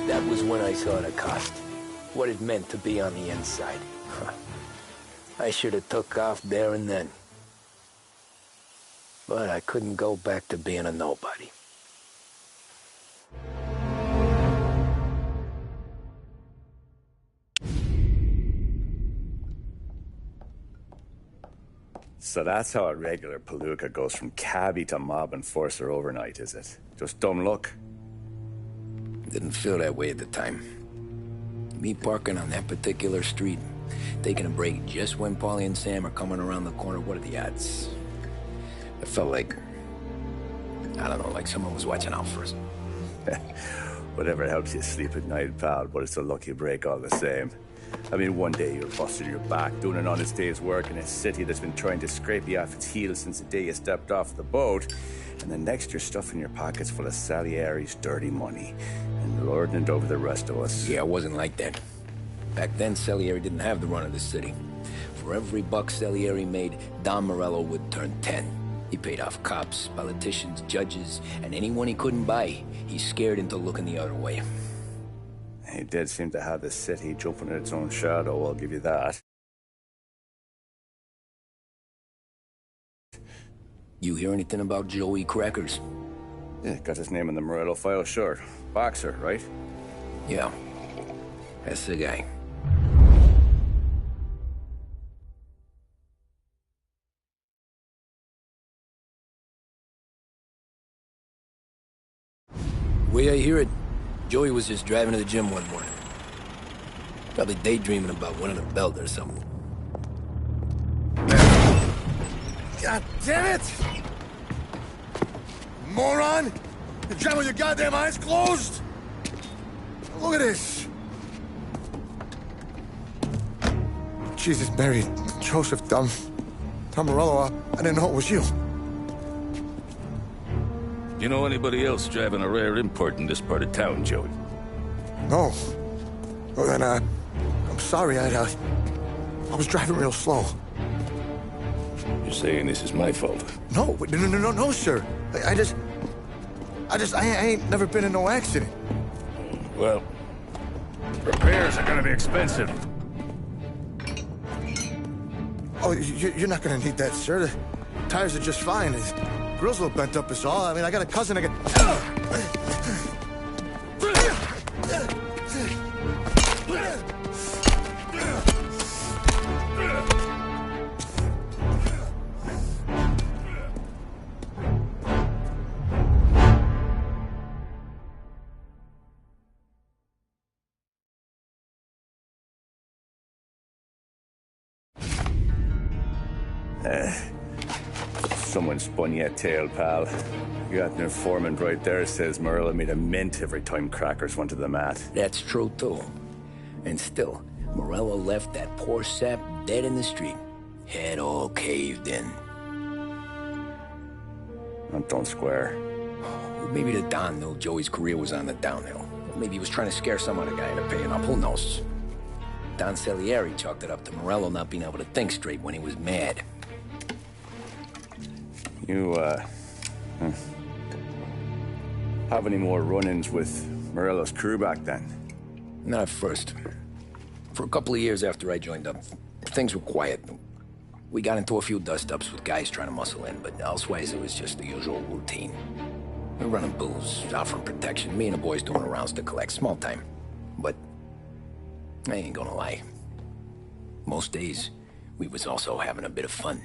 That was when I saw the cost. What it meant to be on the inside. I should have took off there and then. But I couldn't go back to being a nobody. So that's how a regular palooka goes from cabbie to mob enforcer overnight, is it? Just dumb luck? Didn't feel that way at the time. Me parking on that particular street, taking a break just when Paulie and Sam are coming around the corner, what are the odds? It felt like, I don't know, like someone was watching out for us. Whatever helps you sleep at night, pal, but it's a lucky break all the same. I mean, one day you're busted your back, doing an honest day's work in a city that's been trying to scrape you off its heels since the day you stepped off the boat, and the next you're stuffing your pockets full of Salieri's dirty money and lording it over the rest of us. Yeah, it wasn't like that. Back then, Salieri didn't have the run of the city. For every buck Salieri made, Don Morello would turn 10. He paid off cops, politicians, judges, and anyone he couldn't buy, he scared into looking the other way. He did seem to have the city jumping at its own shadow, I'll give you that. You hear anything about Joey Crackers? Yeah, got his name in the Morello file, sure. Boxer, right? Yeah, that's the guy. The way I hear it, Joey was just driving to the gym one morning. Probably daydreaming about winning a belt or something. God damn it! Moron! You're driving with your goddamn eyes closed? Look at this! Jesus, Mary, Joseph, Tom Morello, I didn't know it was you. You know anybody else driving a rare import in this part of town, Joey? No. Well, then, I'm sorry, I was driving real slow. You're saying this is my fault? No, sir. I ain't never been in no accident. Well, repairs are gonna be expensive. Oh, you're not gonna need that, sir. The tires are just fine. His grill's a little bent up is all. I mean, I got a cousin I can... Someone spun you a tale, pal. You got an informant right there says Morello made a mint every time crackers went to the mat. That's true, too. And still, Morello left that poor sap dead in the street. Head all caved in. That don't square. Maybe the Don knew Joey's career was on the downhill. Maybe he was trying to scare some other guy into paying up. Who knows? Don Salieri chalked it up to Morello not being able to think straight when he was mad. You, have any more run-ins with Morello's crew back then? Not at first. For a couple of years after I joined up, things were quiet. We got into a few dust-ups with guys trying to muscle in, but elsewise it was just the usual routine. We're running booze, offering protection, me and the boys doing rounds to collect, small time. But I ain't gonna lie. Most days, we was also having a bit of fun.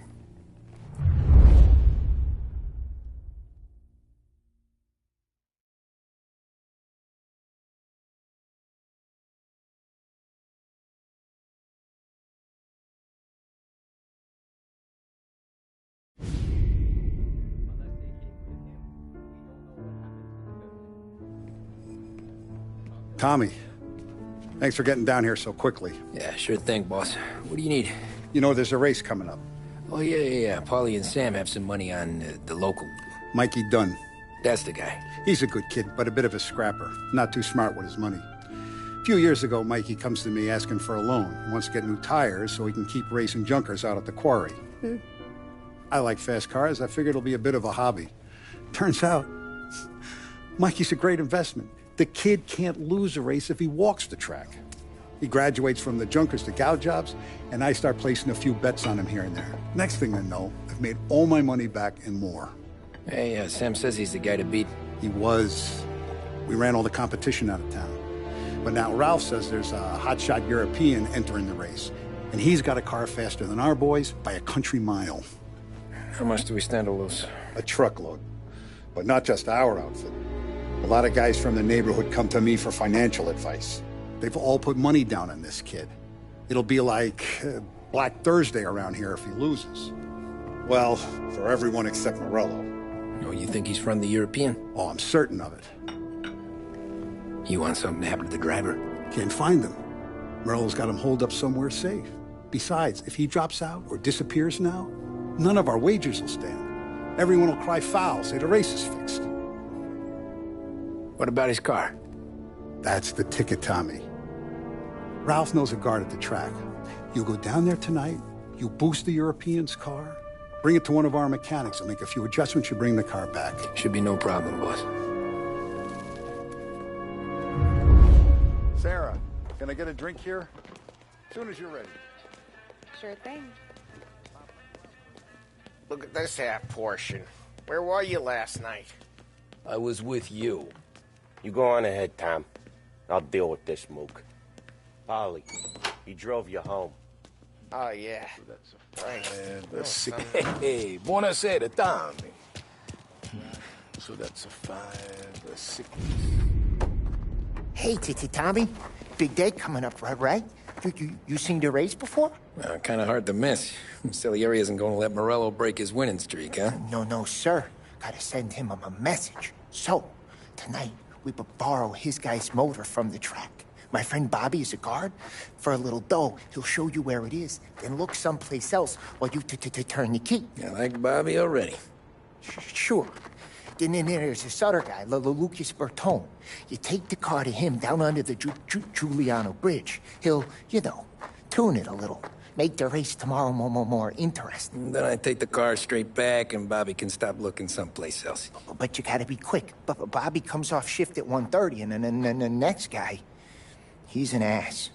Tommy, thanks for getting down here so quickly. Yeah, sure thing, boss. What do you need? You know, there's a race coming up. Oh, yeah. Paulie and Sam have some money on the local. Mikey Dunn. That's the guy. He's a good kid, but a bit of a scrapper. Not too smart with his money. A few years ago, Mikey comes to me asking for a loan. He wants to get new tires so he can keep racing junkers out at the quarry. I like fast cars. I figured it'll be a bit of a hobby. Turns out, Mikey's a great investment. The kid can't lose a race if he walks the track. He graduates from the junkers to gal jobs, and I start placing a few bets on him here and there. Next thing I know, I've made all my money back and more. Hey, Sam says he's the guy to beat. He was. We ran all the competition out of town. But now Ralph says there's a hotshot European entering the race, and he's got a car faster than our boys by a country mile. How much do we stand to lose? A truckload. But not just our outfit. A lot of guys from the neighborhood come to me for financial advice. They've all put money down on this kid. It'll be like Black Thursday around here if he loses. Well, for everyone except Morello. Oh, you think he's from the European? Oh, I'm certain of it. You want something to happen to the driver? Can't find him. Morello's got him holed up somewhere safe. Besides, if he drops out or disappears now, none of our wagers will stand. Everyone will cry foul, say the race is fixed. What about his car? That's the ticket, Tommy. Ralph knows a guard at the track. You go down there tonight, you boost the European's car, bring it to one of our mechanics, and make a few adjustments, you bring the car back. Should be no problem, boss. Sarah, can I get a drink here? As soon as you're ready. Sure thing. Look at this half portion. Where were you last night? I was with you. You go on ahead, Tom. I'll deal with this mook. Polly, he drove you home. Oh, yeah. That's Right. Hey, buonasera, Tommy. So that's a 5, a 6. Hey, Tommy. Big day coming up, right? You seen the race before? Kind of hard to miss. Salieri isn't going to let Morello break his winning streak, huh? No, sir. Gotta send him a message. So, tonight, we borrow his guy's motor from the track. My friend Bobby is a guard. For a little dough, he'll show you where it is, then look someplace else while you turn the key. I like Bobby already. Sure. Then there's this other guy, Lucas Bertone. You take the car to him down under the Giuliano Bridge. He'll, tune it a little. Make the race tomorrow more interesting. Then I take the car straight back, and Bobby can stop looking someplace else. But you gotta be quick. But Bobby comes off shift at 1:30, and then the next guy, he's an ass.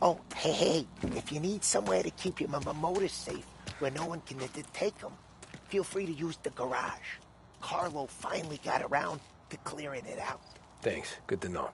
Oh, hey, if you need somewhere to keep your motor safe, where no one can take them, feel free to use the garage. Carlo finally got around to clearing it out. Thanks. Good to know.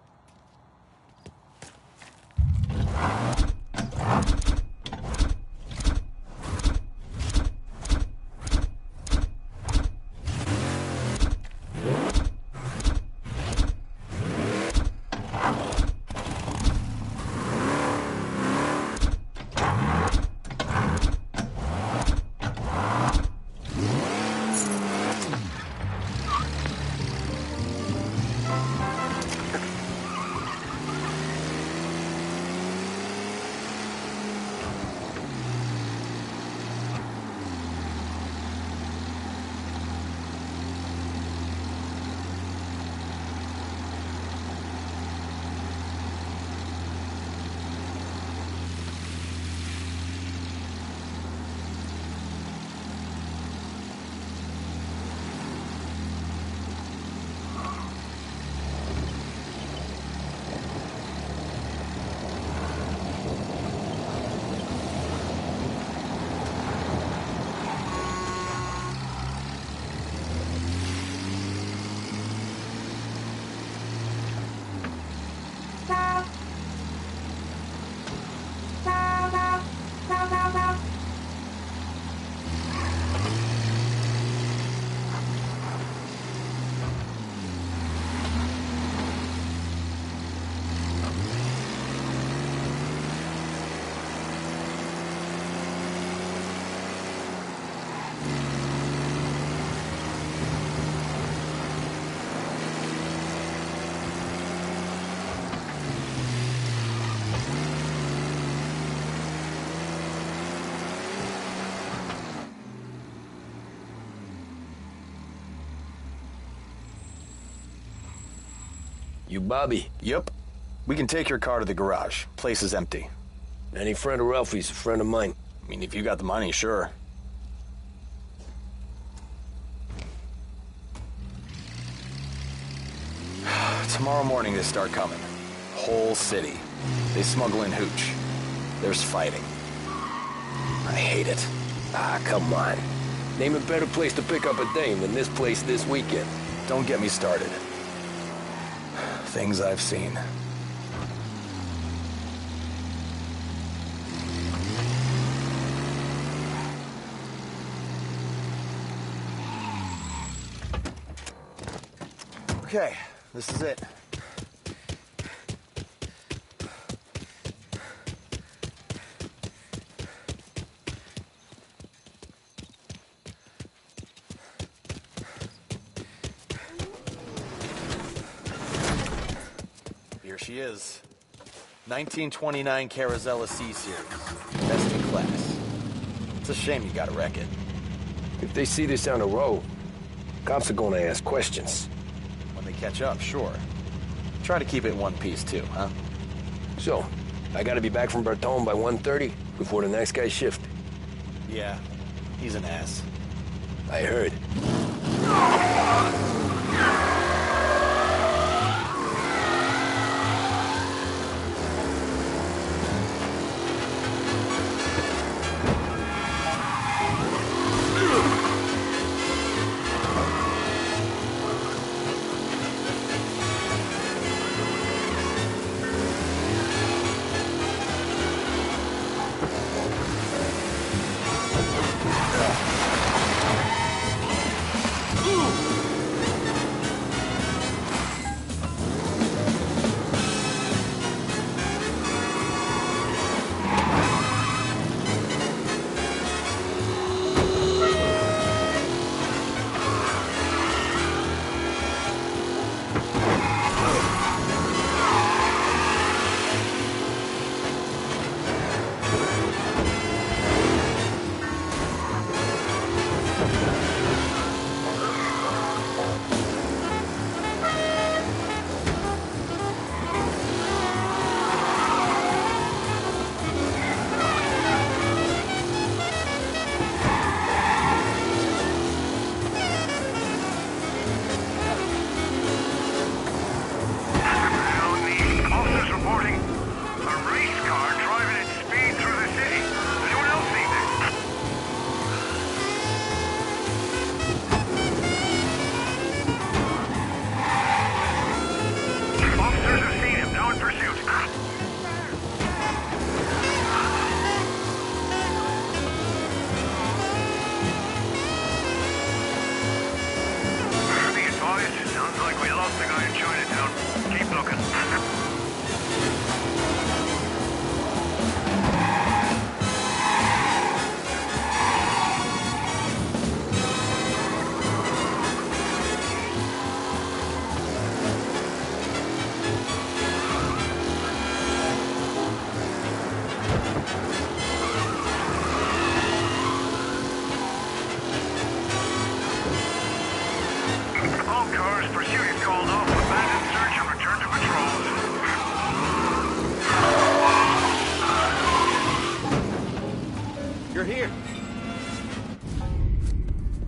You Bobby? Yep. We can take your car to the garage. Place is empty. Any friend of Ralphie's a friend of mine. I mean, if you got the money, sure. Tomorrow morning they start coming. Whole city. They smuggle in hooch. There's fighting. I hate it. Ah, come on. Name a better place to pick up a dame than this place this weekend. Don't get me started. Things I've seen. Okay, this is it. Here she is. 1929 Carazella C-Series. Best in class. It's a shame you gotta wreck it. If they see this on the road, cops are gonna ask questions. When they catch up, sure. Try to keep it in one piece, too, huh? So, I gotta be back from Bertone by 1:30 before the next guy's shift. Yeah, he's an ass. I heard.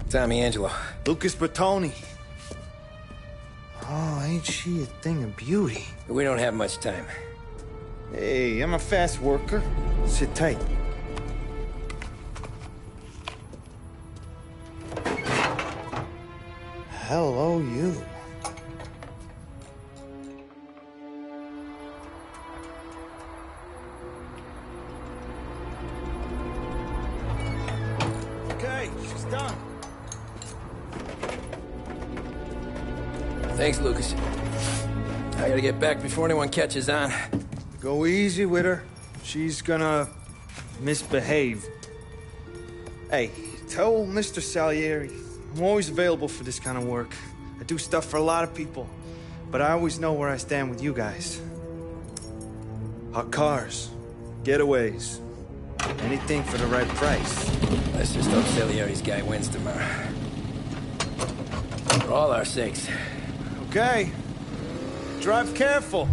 Tommy Angelo. Lucas Bertoni. Oh, ain't she a thing of beauty? We don't have much time. Hey, I'm a fast worker. Sit tight. Hello, you. Okay, she's done. Thanks, Lucas. I gotta get back before anyone catches on. Go easy with her. She's gonna misbehave. Hey, tell Mr. Salieri I'm always available for this kind of work. I do stuff for a lot of people, but I always know where I stand with you guys. Hot cars, getaways, anything for the right price. Let's just hope Salieri's guy wins tomorrow. For all our sakes. Okay. Drive careful.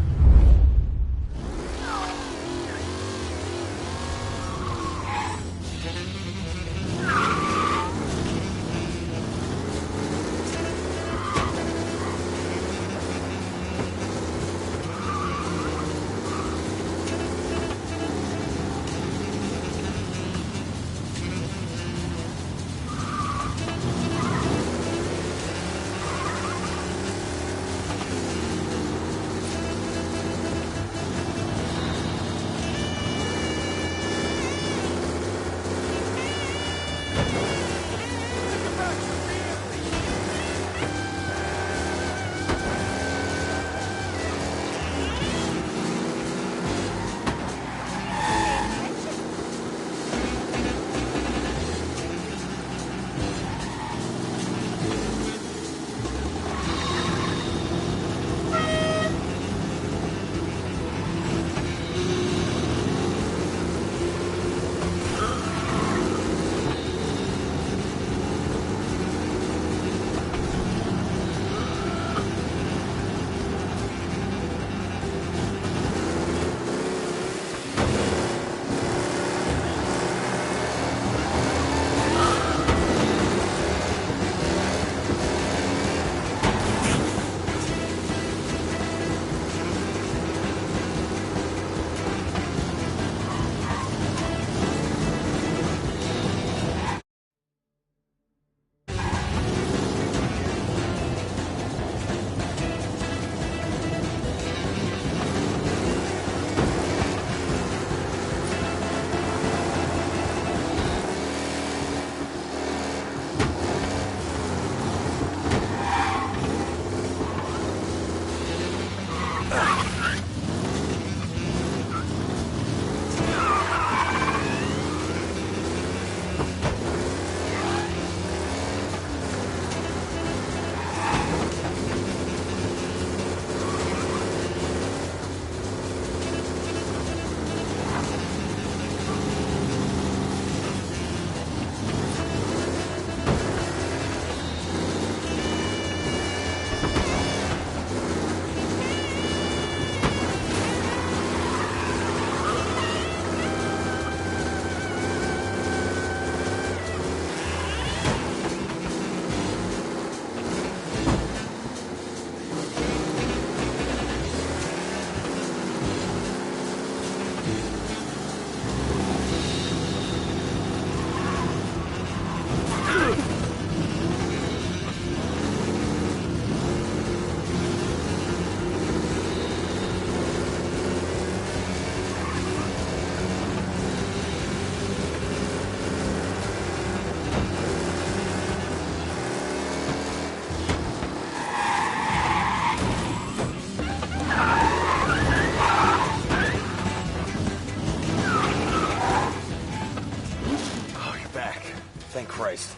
Thank Christ.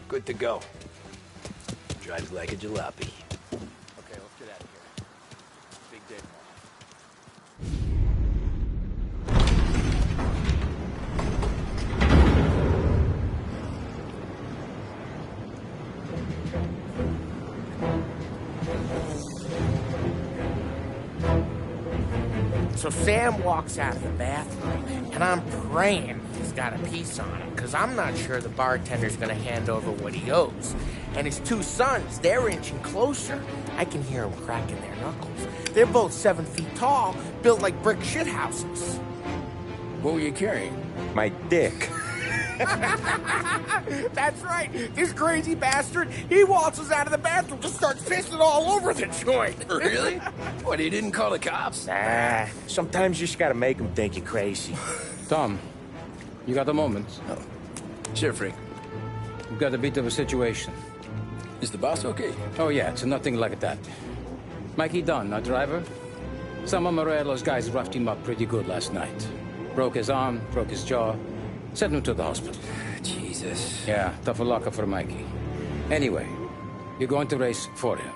Good to go. Drives like a jalopy. Okay, let's get out of here. Big day tomorrow. So Sam walks out of the bathroom, and I'm praying he's got a piece on him, because I'm not sure the bartender's going to hand over what he owes. And his two sons, they're inching closer. I can hear them cracking their knuckles. They're both 7 feet tall, built like brick shithouses. What were you carrying? My dick. That's right. This crazy bastard, he waltzes out of the bathroom, just starts pissing all over the joint. Really? What, he didn't call the cops? Nah, sometimes you just gotta make them think you're crazy. Tom, you got a moment? Oh. Sure, Frank. We've got a bit of a situation. Is the boss okay? Oh, yeah, it's nothing like that. Mikey Dunn, our driver. Some of Morello's guys roughed him up pretty good last night. Broke his arm, broke his jaw. Sent him to the hospital. Jesus. Yeah, tough luck for Mikey. Anyway, you're going to race for him.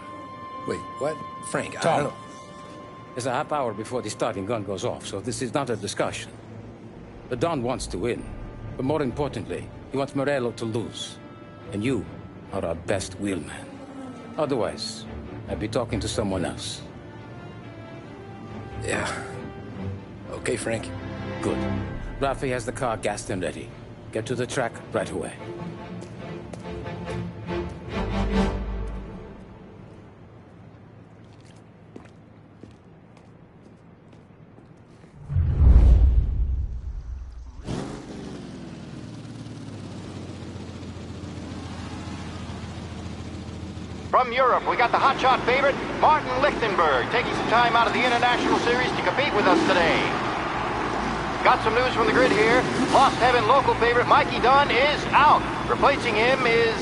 Wait, what? Frank, Tom, I don't know. There's a half hour before the starting gun goes off, so this is not a discussion. The Don wants to win, but more importantly, he wants Morello to lose. And you are our best wheelman. Otherwise, I'd be talking to someone else. Yeah. Okay, Frank. Good. Rafi has the car gassed and ready. Get to the track right away. From Europe, we got the hotshot favorite, Martin Lichtenberg, taking some time out of the International Series to compete with us today. Got some news from the grid here. Lost Heaven local favorite Mikey Dunn is out. Replacing him is,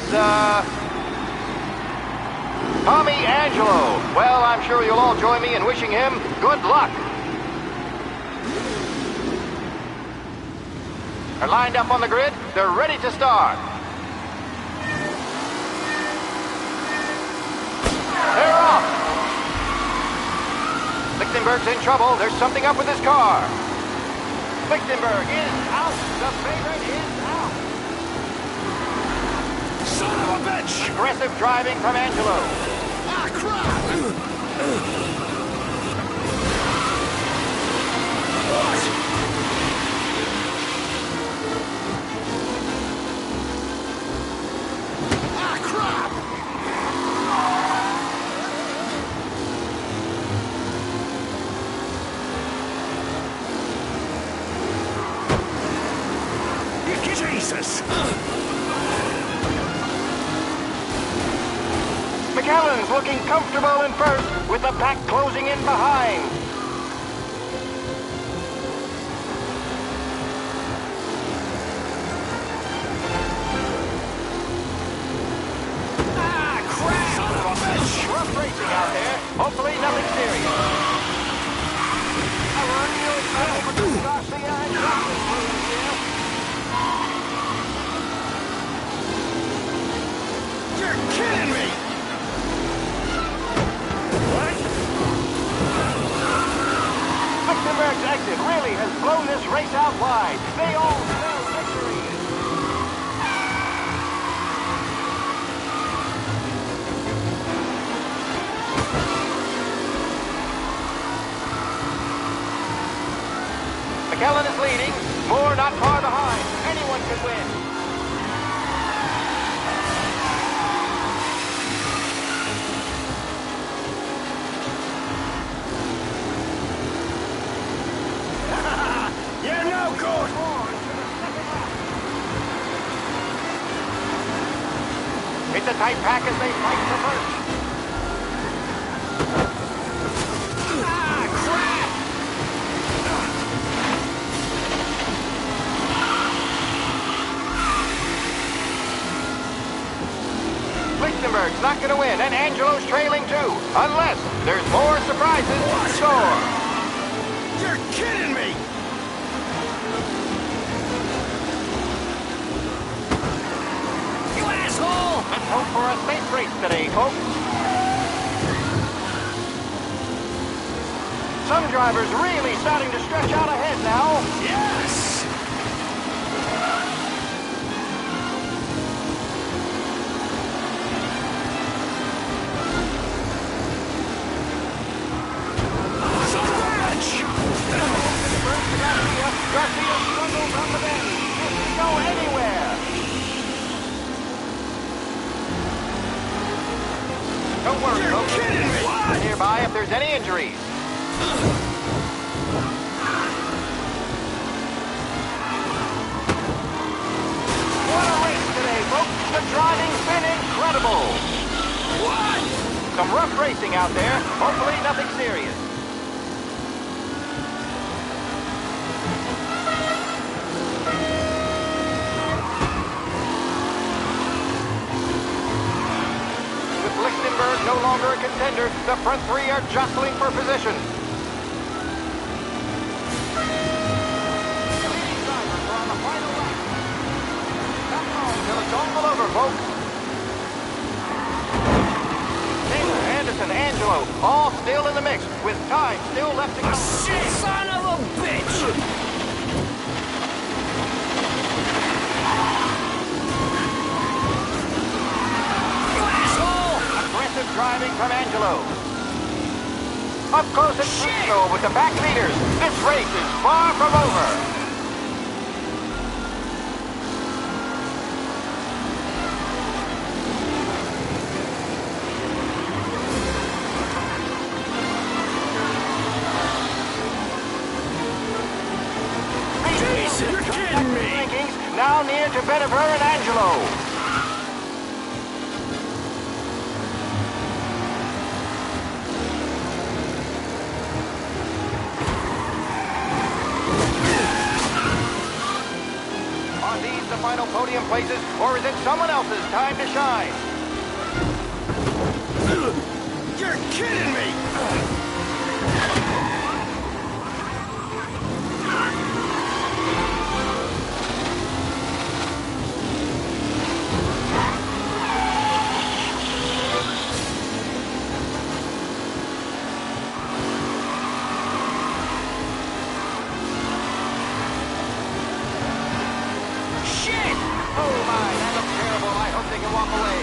Tommy Angelo. Well, I'm sure you'll all join me in wishing him good luck. They're lined up on the grid. They're ready to start. They're off! Lichtenberg's in trouble. There's something up with his car. Lichtenberg is out. The favorite is out. Son of a bitch! Aggressive driving from Angelo. Ah, crap! What? Jesus! McAllen's looking comfortable in first, with the pack closing in behind. Ah, crap! Son of a bitch! Rough racing out there. Hopefully nothing serious. You're kidding me! What? Lichtenberg's exit really has blown this race out wide. They all smell victory. McAllen is leading. Moore not far behind. Anyone could win. You're no good! It's a tight pack as they fight for first. Ah, crap! Lichtenberg's not going to win, and Angelo's trailing too, unless there's more surprises in store. You're kidding me! You asshole! Let's hope for a safe race today, folks. Some drivers really starting to stretch out ahead now. Yes! Garcia struggles on the bend. He can go anywhere. Don't worry, folks. You're kidding me! What? Nearby if there's any injuries. What a race today, folks. The driving's been incredible. What? Some rough racing out there. Hopefully nothing serious. Lichtenberg no longer a contender. The front three are jostling for position. The leading drivers are on the final lap. Not long till it's all over, folks. Taylor, Anderson, Angelo, all still in the mix, with time still left to go. Shit, son of a bitch! Driving from Angelo. Up close and personal with the back leaders. This race is far from over. You're kidding me! Rankings now near to Benifer and Angelo. Are these the final podium places, or is it someone else's time to shine? You're kidding me! Oh my, that looks terrible. I hope they can walk away.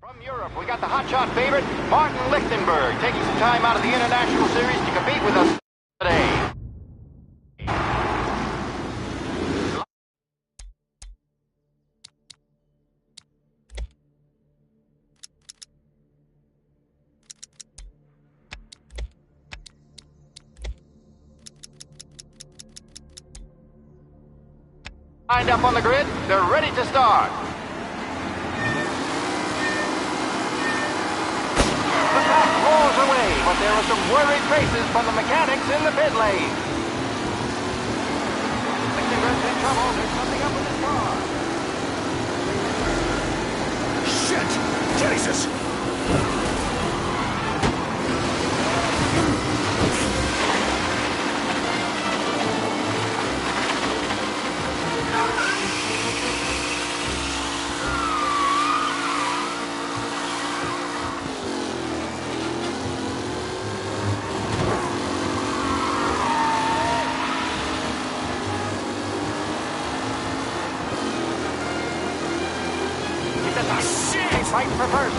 From Europe, we got the hotshot favorite, Martin Lichtenberg, taking some time out of the International Series to compete with us today. Lined up on the grid, they're ready to start. The pack rolls away, but there are some worried faces from the mechanics in the pit lane. Lichtenberg's in trouble. There's something up with his car. Shit! Jesus! Fight for first.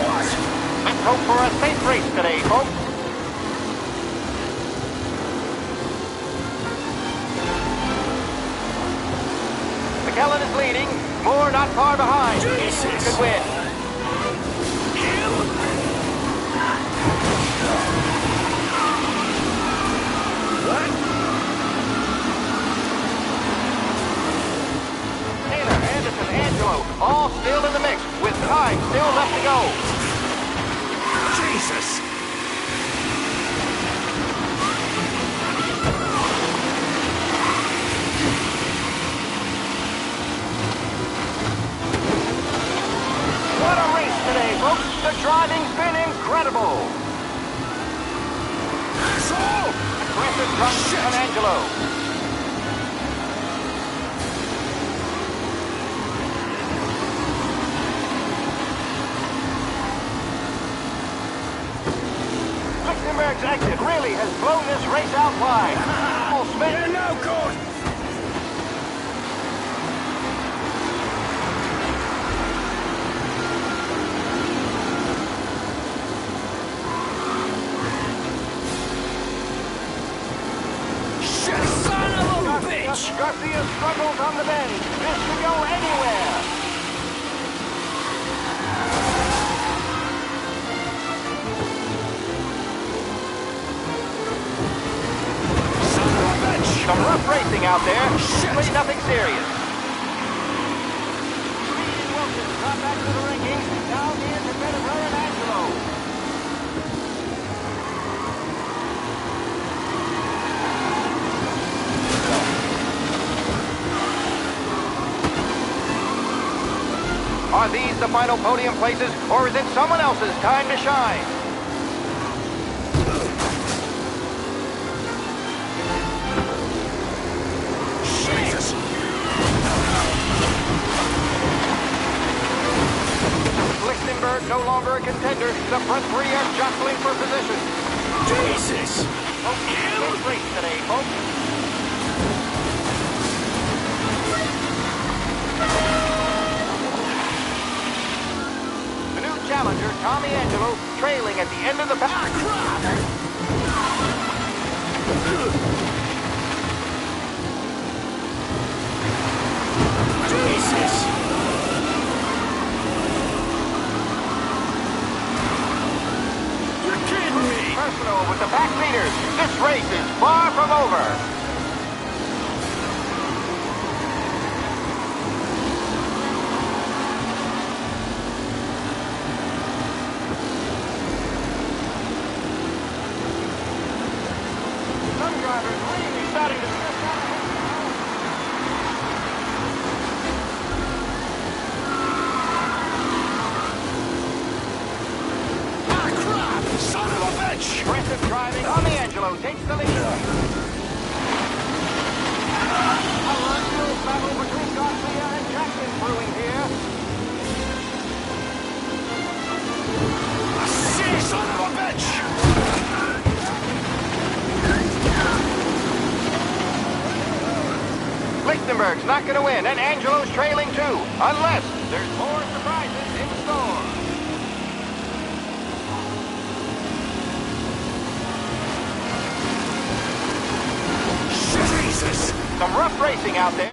What? Let's hope for a safe race today, folks. McKellen is leading. Moore not far behind. Jesus! Could win. What? Angelo, all still in the mix, with time still left to go. Jesus! What a race today, folks. The driving's been incredible. Asshole! Aggressive drunk on Angelo. Lichtenberg's exit really has blown this race out wide. You're no good! Shit, son of a bitch! Garcia struggles on the bend. This could go anywhere. Some rough racing out there. Really nothing serious. Wilson got back to the rankings. Down here to Benifer and Angelo. Are these the final podium places, or is it someone else's time to shine? Jesus! Lichtenberg no longer a contender. The front three are jostling for position. Jesus! It's race today, folks. The new challenger, Tommy Angelo, trailing at the end of the pack. Jesus! You're kidding me! Personal with the pack leaders. This race is far from over. Some drivers really starting to stress out. Ah, crap! Son of a bitch! Aggressive driving. Tommy Angelo takes the lead. A run-through battle between Garcia and Jackson brewing here. See, son of a bitch! Lichtenberg's not going to win, and Angelo's trailing too, unless there's more surprises in store. Jesus! Some rough racing out there.